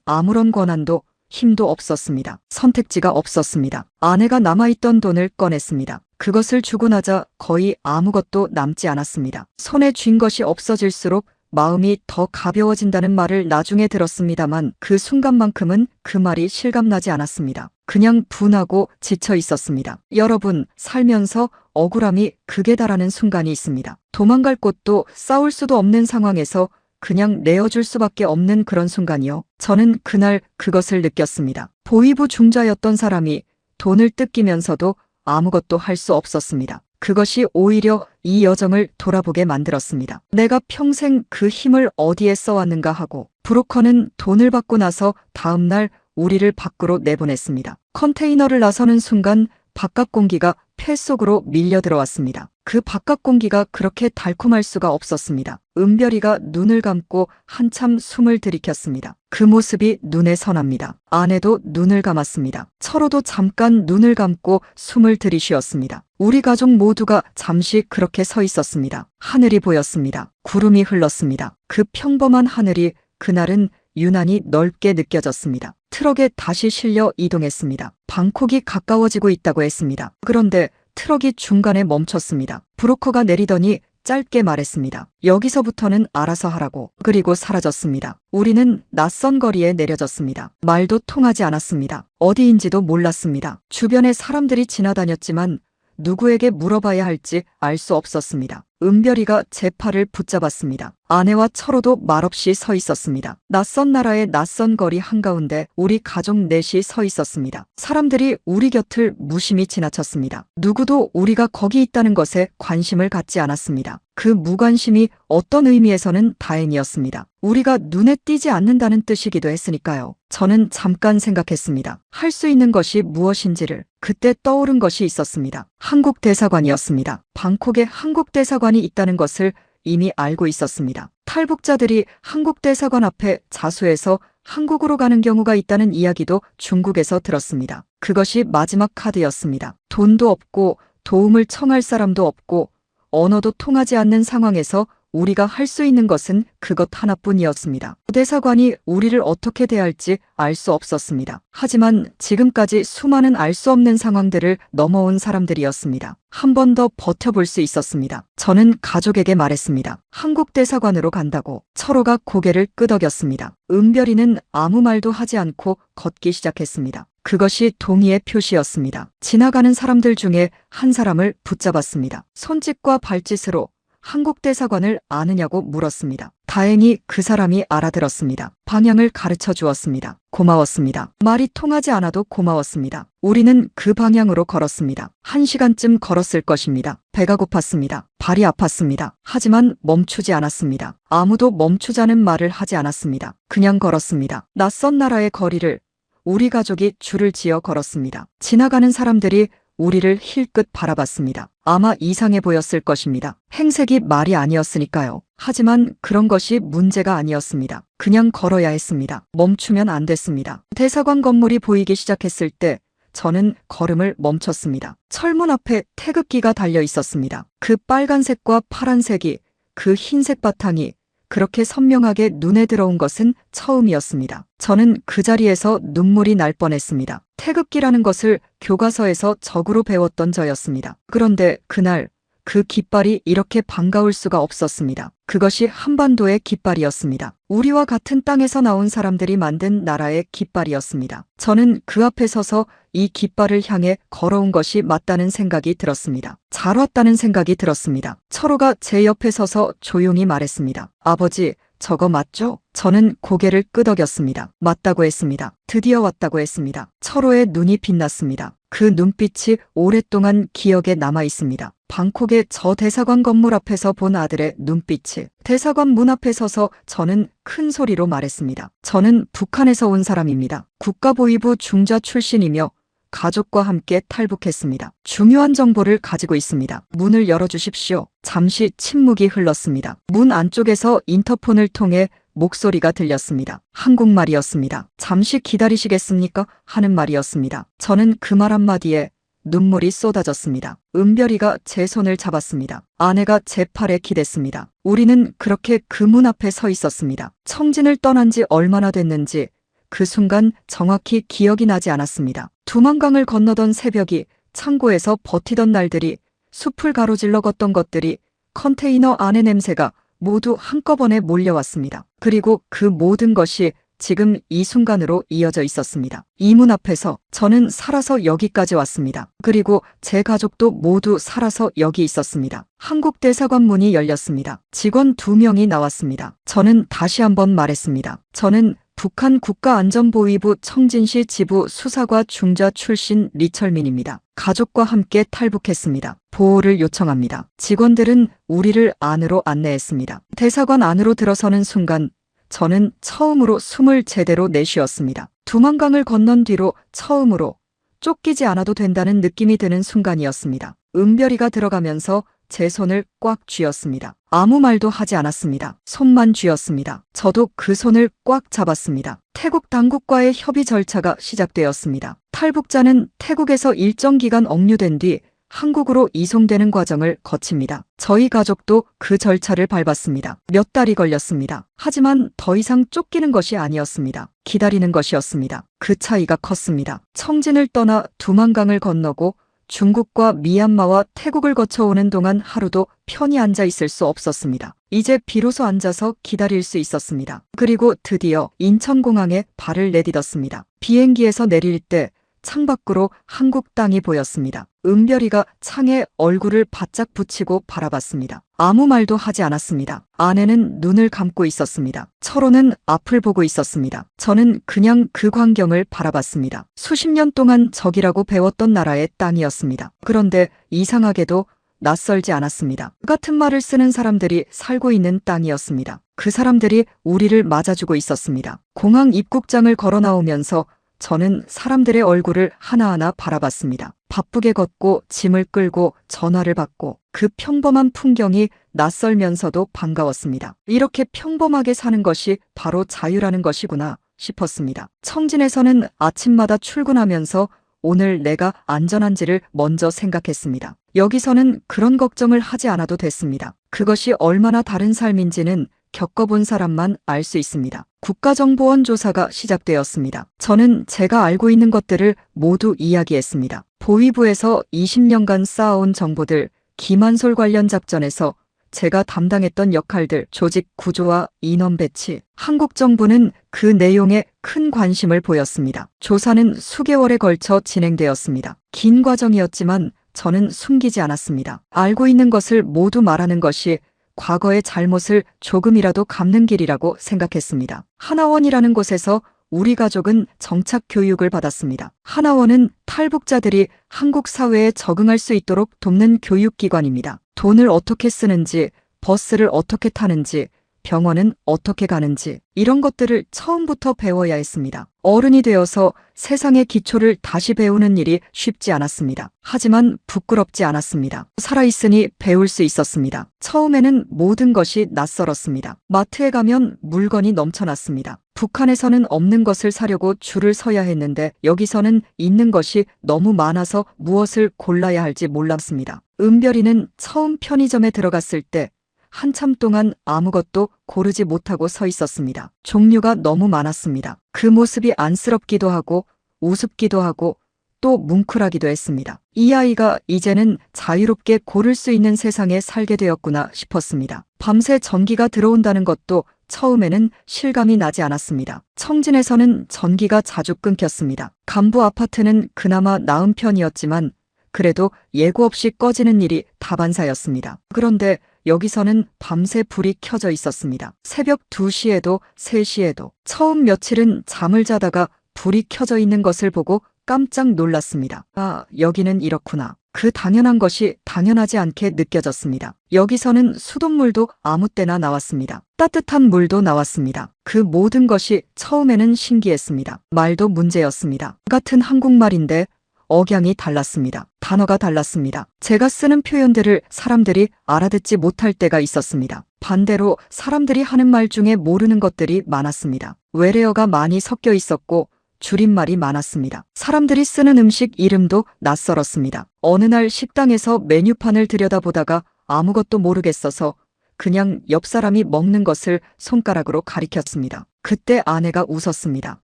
아무런 권한도 힘도 없었습니다. 선택지가 없었습니다. 아내가 남아있던 돈을 꺼냈습니다. 그것을 주고 나자 거의 아무것도 남지 않았습니다. 손에 쥔 것이 없어질수록 마음이 더 가벼워진다는 말을 나중에 들었습니다만 그 순간만큼은 그 말이 실감나지 않았습니다. 그냥 분하고 지쳐 있었습니다. 여러분, 살면서 억울함이 극에 달하는 순간이 있습니다. 도망갈 곳도 싸울 수도 없는 상황에서 그냥 내어줄 수밖에 없는 그런 순간이요. 저는 그날 그것을 느꼈습니다. 보위부 중자였던 사람이 돈을 뜯기면서도 아무것도 할 수 없었습니다. 그것이 오히려 이 여정을 돌아보게 만들었습니다. 내가 평생 그 힘을 어디에 써왔는가 하고 브로커는 돈을 받고 나서 다음 날 우리를 밖으로 내보냈습니다. 컨테이너를 나서는 순간 바깥 공기가 폐 속으로 밀려 들어왔습니다. 그 바깥 공기가 그렇게 달콤할 수가 없었습니다. 은별이가 눈을 감고 한참 숨을 들이켰습니다. 그 모습이 눈에 선합니다. 아내도 눈을 감았습니다. 철호도 잠깐 눈을 감고 숨을 들이쉬었습니다. 우리 가족 모두가 잠시 그렇게 서 있었습니다. 하늘이 보였습니다. 구름이 흘렀습니다. 그 평범한 하늘이 그날은 유난히 넓게 느껴졌습니다. 트럭에 다시 실려 이동했습니다. 방콕이 가까워지고 있다고 했습니다. 그런데 트럭이 중간에 멈췄습니다. 브로커가 내리더니 짧게 말했습니다. 여기서부터는 알아서 하라고. 그리고 사라졌습니다. 우리는 낯선 거리에 내려졌습니다. 말도 통하지 않았습니다. 어디인지도 몰랐습니다. 주변에 사람들이 지나다녔지만 누구에게 물어봐야 할지 알 수 없었습니다. 은별이가 제 팔을 붙잡았습니다. 아내와 철호도 말없이 서 있었습니다. 낯선 나라의 낯선 거리 한가운데 우리 가족 넷이 서 있었습니다. 사람들이 우리 곁을 무심히 지나쳤습니다. 누구도 우리가 거기 있다는 것에 관심을 갖지 않았습니다. 그 무관심이 어떤 의미에서는 다행이었습니다. 우리가 눈에 띄지 않는다는 뜻이기도 했으니까요. 저는 잠깐 생각했습니다. 할 수 있는 것이 무엇인지를. 그때 떠오른 것이 있었습니다. 한국 대사관이었습니다. 방콕에 한국 대사관이 있다는 것을 이미 알고 있었습니다. 탈북자들이 한국 대사관 앞에 자수해서 한국으로 가는 경우가 있다는 이야기도 중국에서 들었습니다. 그것이 마지막 카드였습니다. 돈도 없고 도움을 청할 사람도 없고 언어도 통하지 않는 상황에서 우리가 할 수 있는 것은 그것 하나뿐이었습니다. 대사관이 우리를 어떻게 대할지 알 수 없었습니다. 하지만 지금까지 수많은 알 수 없는 상황들을 넘어온 사람들이었습니다. 한 번 더 버텨볼 수 있었습니다. 저는 가족에게 말했습니다. 한국 대사관으로 간다고. 철호가 고개를 끄덕였습니다. 은별이는 아무 말도 하지 않고 걷기 시작했습니다. 그것이 동의의 표시였습니다. 지나가는 사람들 중에 한 사람을 붙잡았습니다. 손짓과 발짓으로 한국 대사관을 아느냐고 물었습니다. 다행히 그 사람이 알아들었습니다. 방향을 가르쳐 주었습니다. 고마웠습니다. 말이 통하지 않아도 고마웠습니다. 우리는 그 방향으로 걸었습니다. 1시간쯤 걸었을 것입니다. 배가 고팠습니다. 발이 아팠습니다. 하지만 멈추지 않았습니다. 아무도 멈추자는 말을 하지 않았습니다. 그냥 걸었습니다. 낯선 나라의 거리를 우리 가족이 줄을 지어 걸었습니다. 지나가는 사람들이 우리를 힐끗 바라봤습니다. 아마 이상해 보였을 것입니다. 행색이 말이 아니었으니까요. 하지만 그런 것이 문제가 아니었습니다. 그냥 걸어야 했습니다. 멈추면 안 됐습니다. 대사관 건물이 보이기 시작했을 때 저는 걸음을 멈췄습니다. 철문 앞에 태극기가 달려 있었습니다. 그 빨간색과 파란색이, 그 흰색 바탕이 그렇게 선명하게 눈에 들어온 것은 처음이었습니다. 저는 그 자리에서 눈물이 날 뻔했습니다. 태극기라는 것을 교과서에서 적으로 배웠던 저였습니다. 그런데 그날 그 깃발이 이렇게 반가울 수가 없었습니다. 그것이 한반도의 깃발이었습니다. 우리와 같은 땅에서 나온 사람들이 만든 나라의 깃발이었습니다. 저는 그 앞에 서서 이 깃발을 향해 걸어온 것이 맞다는 생각이 들었습니다. 잘 왔다는 생각이 들었습니다. 철호가 제 옆에 서서 조용히 말했습니다. 아버지, 저거 맞죠? 저는 고개를 끄덕였습니다. 맞다고 했습니다. 드디어 왔다고 했습니다. 철호의 눈이 빛났습니다. 그 눈빛이 오랫동안 기억에 남아 있습니다. 방콕의 저 대사관 건물 앞에서 본 아들의 눈빛이. 대사관 문 앞에 서서 저는 큰 소리로 말했습니다. 저는 북한에서 온 사람입니다. 국가보위부 중좌 출신이며 가족과 함께 탈북했습니다. 중요한 정보를 가지고 있습니다. 문을 열어주십시오. 잠시 침묵이 흘렀습니다. 문 안쪽에서 인터폰을 통해 목소리가 들렸습니다. 한국말이었습니다. 잠시 기다리시겠습니까? 하는 말이었습니다. 저는 그 말 한마디에 눈물이 쏟아졌습니다. 은별이가 제 손을 잡았습니다. 아내가 제 팔에 기댔습니다. 우리는 그렇게 그 문 앞에 서 있었습니다. 청진을 떠난 지 얼마나 됐는지 그 순간 정확히 기억이 나지 않았습니다. 두만강을 건너던 새벽이, 창고에서 버티던 날들이, 숲을 가로질러 걷던 것들이, 컨테이너 안의 냄새가 모두 한꺼번에 몰려왔습니다. 그리고 그 모든 것이 지금 이 순간으로 이어져 있었습니다. 이 문 앞에서 저는 살아서 여기까지 왔습니다. 그리고 제 가족도 모두 살아서 여기 있었습니다. 한국 대사관 문이 열렸습니다. 직원 2명이 나왔습니다. 저는 다시 한번 말했습니다. 저는 북한 국가안전보위부 청진시 지부 수사과 중좌 출신 리철민입니다. 가족과 함께 탈북했습니다. 보호를 요청합니다. 직원들은 우리를 안으로 안내했습니다. 대사관 안으로 들어서는 순간 저는 처음으로 숨을 제대로 내쉬었습니다. 두만강을 건넌 뒤로 처음으로 쫓기지 않아도 된다는 느낌이 드는 순간이었습니다. 은별이가 들어가면서 제 손을 꽉 쥐었습니다. 아무 말도 하지 않았습니다. 손만 쥐었습니다. 저도 그 손을 꽉 잡았습니다. 태국 당국과의 협의 절차가 시작되었습니다. 탈북자는 태국에서 일정 기간 억류된 뒤 한국으로 이송되는 과정을 거칩니다. 저희 가족도 그 절차를 밟았습니다. 몇 달이 걸렸습니다. 하지만 더 이상 쫓기는 것이 아니었습니다. 기다리는 것이었습니다. 그 차이가 컸습니다. 청진을 떠나 두만강을 건너고 중국과 미얀마와 태국을 거쳐오는 동안 하루도 편히 앉아 있을 수 없었습니다. 이제 비로소 앉아서 기다릴 수 있었습니다. 그리고 드디어 인천공항에 발을 내딛었습니다. 비행기에서 내릴 때 창밖으로 한국 땅이 보였습니다. 은별이가 창에 얼굴을 바짝 붙이고 바라봤습니다. 아무 말도 하지 않았습니다. 아내는 눈을 감고 있었습니다. 철호는 앞을 보고 있었습니다. 저는 그냥 그 광경을 바라봤습니다. 수십 년 동안 적이라고 배웠던 나라의 땅이었습니다. 그런데 이상하게도 낯설지 않았습니다. 같은 말을 쓰는 사람들이 살고 있는 땅이었습니다. 그 사람들이 우리를 맞아주고 있었습니다. 공항 입국장을 걸어 나오면서 저는 사람들의 얼굴을 하나하나 바라봤습니다. 바쁘게 걷고 짐을 끌고 전화를 받고 그 평범한 풍경이 낯설면서도 반가웠습니다. 이렇게 평범하게 사는 것이 바로 자유라는 것이구나 싶었습니다. 청진에서는 아침마다 출근하면서 오늘 내가 안전한지를 먼저 생각했습니다. 여기서는 그런 걱정을 하지 않아도 됐습니다. 그것이 얼마나 다른 삶인지는 겪어본 사람만 알 수 있습니다. 국가정보원 조사가 시작되었습니다. 저는 제가 알고 있는 것들을 모두 이야기했습니다. 보위부에서 20년간 쌓아온 정보들, 김한솔 관련 작전에서 제가 담당했던 역할들, 조직 구조와 인원 배치. 한국 정부는 그 내용에 큰 관심을 보였습니다. 조사는 수개월에 걸쳐 진행되었습니다. 긴 과정이었지만 저는 숨기지 않았습니다. 알고 있는 것을 모두 말하는 것이 과거의 잘못을 조금이라도 갚는 길이라고 생각했습니다. 하나원이라는 곳에서 우리 가족은 정착 교육을 받았습니다. 하나원은 탈북자들이 한국 사회에 적응할 수 있도록 돕는 교육기관입니다. 돈을 어떻게 쓰는지, 버스를 어떻게 타는지, 병원은 어떻게 가는지 이런 것들을 처음부터 배워야 했습니다. 어른이 되어서 세상의 기초를 다시 배우는 일이 쉽지 않았습니다. 하지만 부끄럽지 않았습니다. 살아있으니 배울 수 있었습니다. 처음에는 모든 것이 낯설었습니다. 마트에 가면 물건이 넘쳐났습니다. 북한에서는 없는 것을 사려고 줄을 서야 했는데 여기서는 있는 것이 너무 많아서 무엇을 골라야 할지 몰랐습니다. 은별이는 처음 편의점에 들어갔을 때 한참 동안 아무것도 고르지 못하고 서 있었습니다. 종류가 너무 많았습니다. 그 모습이 안쓰럽기도 하고 우습기도 하고 또 뭉클하기도 했습니다. 이 아이가 이제는 자유롭게 고를 수 있는 세상에 살게 되었구나 싶었습니다. 밤새 전기가 들어온다는 것도 처음에는 실감이 나지 않았습니다. 청진에서는 전기가 자주 끊겼습니다. 간부 아파트는 그나마 나은 편이었지만 그래도 예고 없이 꺼지는 일이 다반사였습니다. 그런데 여기서는 밤새 불이 켜져 있었습니다. 새벽 2시에도 3시에도. 처음 며칠은 잠을 자다가 불이 켜져 있는 것을 보고 깜짝 놀랐습니다. 아, 여기는 이렇구나. 그 당연한 것이 당연하지 않게 느껴졌습니다. 여기서는 수돗물도 아무 때나 나왔습니다. 따뜻한 물도 나왔습니다. 그 모든 것이 처음에는 신기했습니다. 말도 문제였습니다. 같은 한국말인데 억양이 달랐습니다. 단어가 달랐습니다. 제가 쓰는 표현들을 사람들이 알아듣지 못할 때가 있었습니다. 반대로 사람들이 하는 말 중에 모르는 것들이 많았습니다. 외래어가 많이 섞여 있었고 줄임말이 많았습니다. 사람들이 쓰는 음식 이름도 낯설었습니다. 어느 날 식당에서 메뉴판을 들여다보다가 아무것도 모르겠어서 그냥 옆 사람이 먹는 것을 손가락으로 가리켰습니다. 그때 아내가 웃었습니다.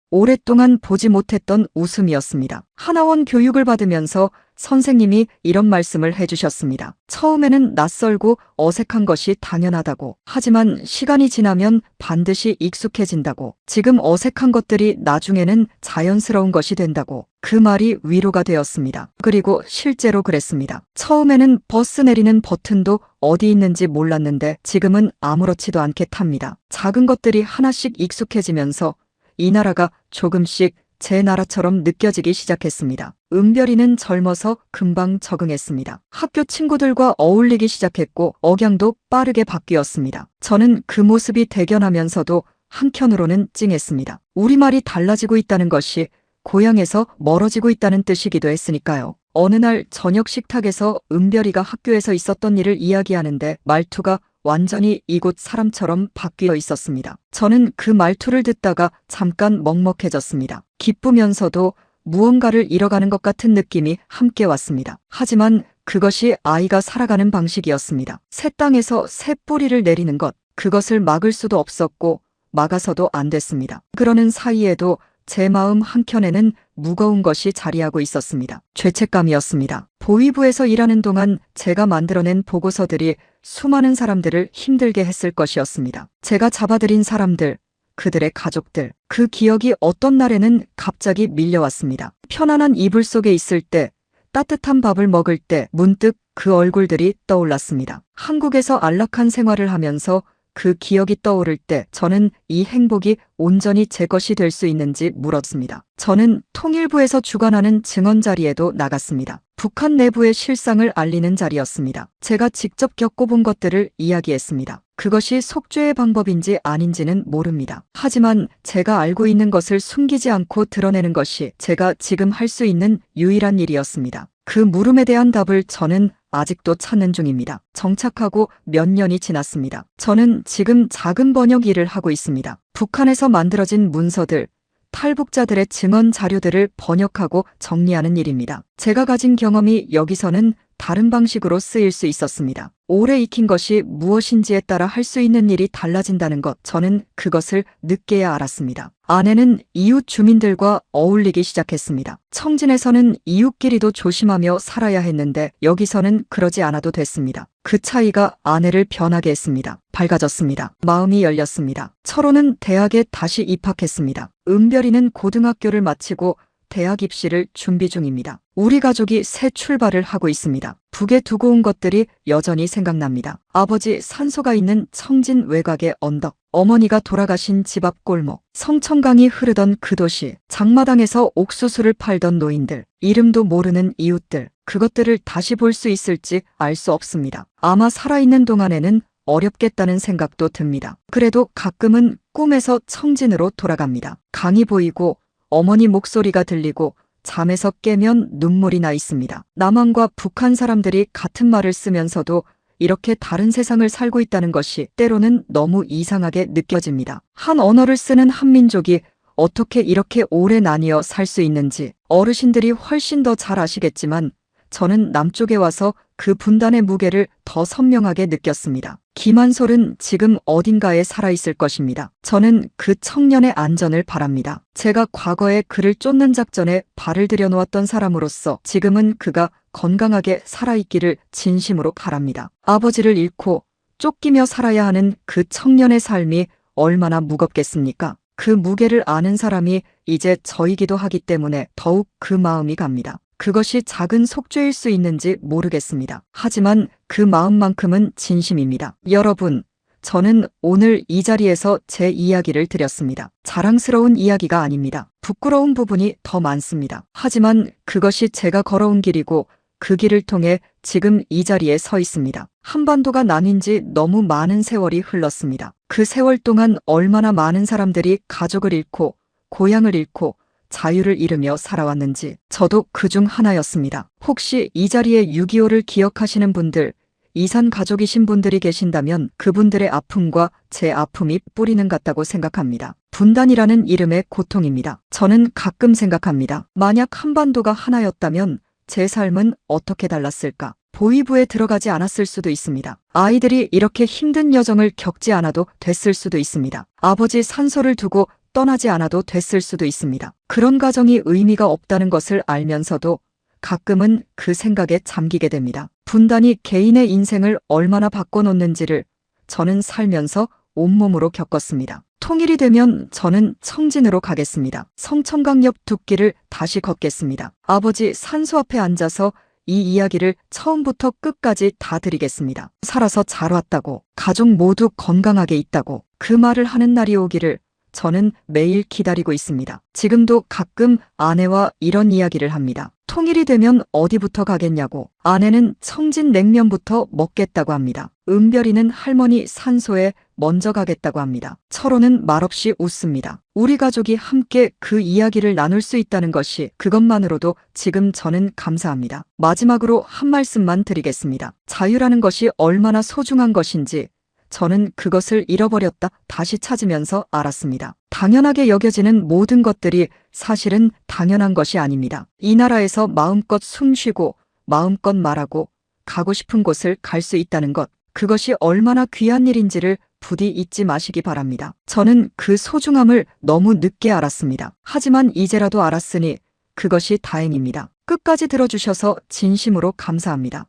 오랫동안 보지 못했던 웃음이었습니다. 하나원 교육을 받으면서 선생님이 이런 말씀을 해주셨습니다. 처음에는 낯설고 어색한 것이 당연하다고. 하지만 시간이 지나면 반드시 익숙해진다고. 지금 어색한 것들이 나중에는 자연스러운 것이 된다고. 그 말이 위로가 되었습니다. 그리고 실제로 그랬습니다. 처음에는 버스 내리는 버튼도 어디 있는지 몰랐는데 지금은 아무렇지도 않게 탑니다. 작은 것들이 하나씩 익숙해지면서 이 나라가 조금씩 제 나라처럼 느껴지기 시작했습니다. 은별이는 젊어서 금방 적응했습니다. 학교 친구들과 어울리기 시작했고 억양도 빠르게 바뀌었습니다. 저는 그 모습이 대견하면서도 한켠으로는 찡했습니다. 우리말이 달라지고 있다는 것이 고향에서 멀어지고 있다는 뜻이기도 했으니까요. 어느 날 저녁 식탁에서 은별이가 학교에서 있었던 일을 이야기하는데 말투가 완전히 이곳 사람처럼 바뀌어 있었습니다. 저는 그 말투를 듣다가 잠깐 먹먹해졌습니다. 기쁘면서도 무언가를 잃어가는 것 같은 느낌이 함께 왔습니다. 하지만 그것이 아이가 살아가는 방식이었습니다. 새 땅에서 새 뿌리를 내리는 것, 그것을 막을 수도 없었고 막아서도 안 됐습니다. 그러는 사이에도 제 마음 한켠에는 무거운 것이 자리하고 있었습니다. 죄책감이었습니다. 보위부에서 일하는 동안 제가 만들어낸 보고서들이 수많은 사람들을 힘들게 했을 것이었습니다. 제가 잡아들인 사람들, 그들의 가족들, 그 기억이 어떤 날에는 갑자기 밀려왔습니다. 편안한 이불 속에 있을 때, 따뜻한 밥을 먹을 때 문득 그 얼굴들이 떠올랐습니다. 한국에서 안락한 생활을 하면서 그 기억이 떠오를 때 저는 이 행복이 온전히 제 것이 될 수 있는지 물었습니다. 저는 통일부에서 주관하는 증언 자리에도 나갔습니다. 북한 내부의 실상을 알리는 자리였습니다. 제가 직접 겪어본 것들을 이야기했습니다. 그것이 속죄의 방법인지 아닌지는 모릅니다. 하지만 제가 알고 있는 것을 숨기지 않고 드러내는 것이 제가 지금 할 수 있는 유일한 일이었습니다. 그 물음에 대한 답을 저는 아직도 찾는 중입니다. 정착하고 몇 년이 지났습니다. 저는 지금 작은 번역 일을 하고 있습니다. 북한에서 만들어진 문서들, 탈북자들의 증언 자료들을 번역하고 정리하는 일입니다. 제가 가진 경험이 여기서는 다른 방식으로 쓰일 수 있었습니다. 오래 익힌 것이 무엇인지에 따라 할 수 있는 일이 달라진다는 것, 저는 그것을 늦게야 알았습니다. 아내는 이웃 주민들과 어울리기 시작했습니다. 청진에서는 이웃끼리도 조심하며 살아야 했는데 여기서는 그러지 않아도 됐습니다. 그 차이가 아내를 변하게 했습니다. 밝아졌습니다. 마음이 열렸습니다. 철호는 대학에 다시 입학했습니다. 은별이는 고등학교를 마치고 대학 입시를 준비 중입니다. 우리 가족이 새 출발을 하고 있습니다. 북에 두고 온 것들이 여전히 생각납니다. 아버지 산소가 있는 청진 외곽의 언덕, 어머니가 돌아가신 집 앞 골목, 성천강이 흐르던 그 도시, 장마당에서 옥수수를 팔던 노인들, 이름도 모르는 이웃들, 그것들을 다시 볼 수 있을지 알 수 없습니다. 아마 살아있는 동안에는 어렵겠다는 생각도 듭니다. 그래도 가끔은 꿈에서 청진으로 돌아갑니다. 강이 보이고 어머니 목소리가 들리고 잠에서 깨면 눈물이 나 있습니다. 남한과 북한 사람들이 같은 말을 쓰면서도 이렇게 다른 세상을 살고 있다는 것이 때로는 너무 이상하게 느껴집니다. 한 언어를 쓰는 한민족이 어떻게 이렇게 오래 나뉘어 살 수 있는지 어르신들이 훨씬 더 잘 아시겠지만 저는 남쪽에 와서 그 분단의 무게를 더 선명하게 느꼈습니다. 김한솔은 지금 어딘가에 살아있을 것입니다. 저는 그 청년의 안전을 바랍니다. 제가 과거에 그를 쫓는 작전에 발을 들여놓았던 사람으로서 지금은 그가 건강하게 살아있기를 진심으로 바랍니다. 아버지를 잃고 쫓기며 살아야 하는 그 청년의 삶이 얼마나 무겁겠습니까? 그 무게를 아는 사람이 이제 저이기도 하기 때문에 더욱 그 마음이 갑니다. 그것이 작은 속죄일 수 있는지 모르겠습니다. 하지만 그 마음만큼은 진심입니다. 여러분, 저는 오늘 이 자리에서 제 이야기를 드렸습니다. 자랑스러운 이야기가 아닙니다. 부끄러운 부분이 더 많습니다. 하지만 그것이 제가 걸어온 길이고 그 길을 통해 지금 이 자리에 서 있습니다. 한반도가 나뉜 지 너무 많은 세월이 흘렀습니다. 그 세월 동안 얼마나 많은 사람들이 가족을 잃고 고향을 잃고 자유를 잃으며 살아왔는지 저도 그중 하나였습니다. 혹시 이 자리에 6.25를 기억하시는 분들, 이산 가족이신 분들이 계신다면 그분들의 아픔과 제 아픔이 뿌리는 같다고 생각합니다. 분단이라는 이름의 고통입니다. 저는 가끔 생각합니다. 만약 한반도가 하나였다면 제 삶은 어떻게 달랐을까? 보위부에 들어가지 않았을 수도 있습니다. 아이들이 이렇게 힘든 여정을 겪지 않아도 됐을 수도 있습니다. 아버지 산소를 두고 떠나지 않아도 됐을 수도 있습니다. 그런 가정이 의미가 없다는 것을 알면서도 가끔은 그 생각에 잠기게 됩니다. 분단이 개인의 인생을 얼마나 바꿔놓는지를 저는 살면서 온몸으로 겪었습니다. 통일이 되면 저는 청진으로 가겠습니다. 성천강 옆 둑길을 다시 걷겠습니다. 아버지 산소 앞에 앉아서 이 이야기를 처음부터 끝까지 다 드리겠습니다. 살아서 잘 왔다고, 가족 모두 건강하게 있다고 그 말을 하는 날이 오기를 저는 매일 기다리고 있습니다. 지금도 가끔 아내와 이런 이야기를 합니다. 통일이 되면 어디부터 가겠냐고. 아내는 청진 냉면부터 먹겠다고 합니다. 은별이는 할머니 산소에 먼저 가겠다고 합니다. 철호는 말없이 웃습니다. 우리 가족이 함께 그 이야기를 나눌 수 있다는 것이 그것만으로도 지금 저는 감사합니다. 마지막으로 한 말씀만 드리겠습니다. 자유라는 것이 얼마나 소중한 것인지 저는 그것을 잃어버렸다 다시 찾으면서 알았습니다. 당연하게 여겨지는 모든 것들이 사실은 당연한 것이 아닙니다. 이 나라에서 마음껏 숨쉬고 마음껏 말하고 가고 싶은 곳을 갈 수 있다는 것, 그것이 얼마나 귀한 일인지를 부디 잊지 마시기 바랍니다. 저는 그 소중함을 너무 늦게 알았습니다. 하지만 이제라도 알았으니 그것이 다행입니다. 끝까지 들어주셔서 진심으로 감사합니다.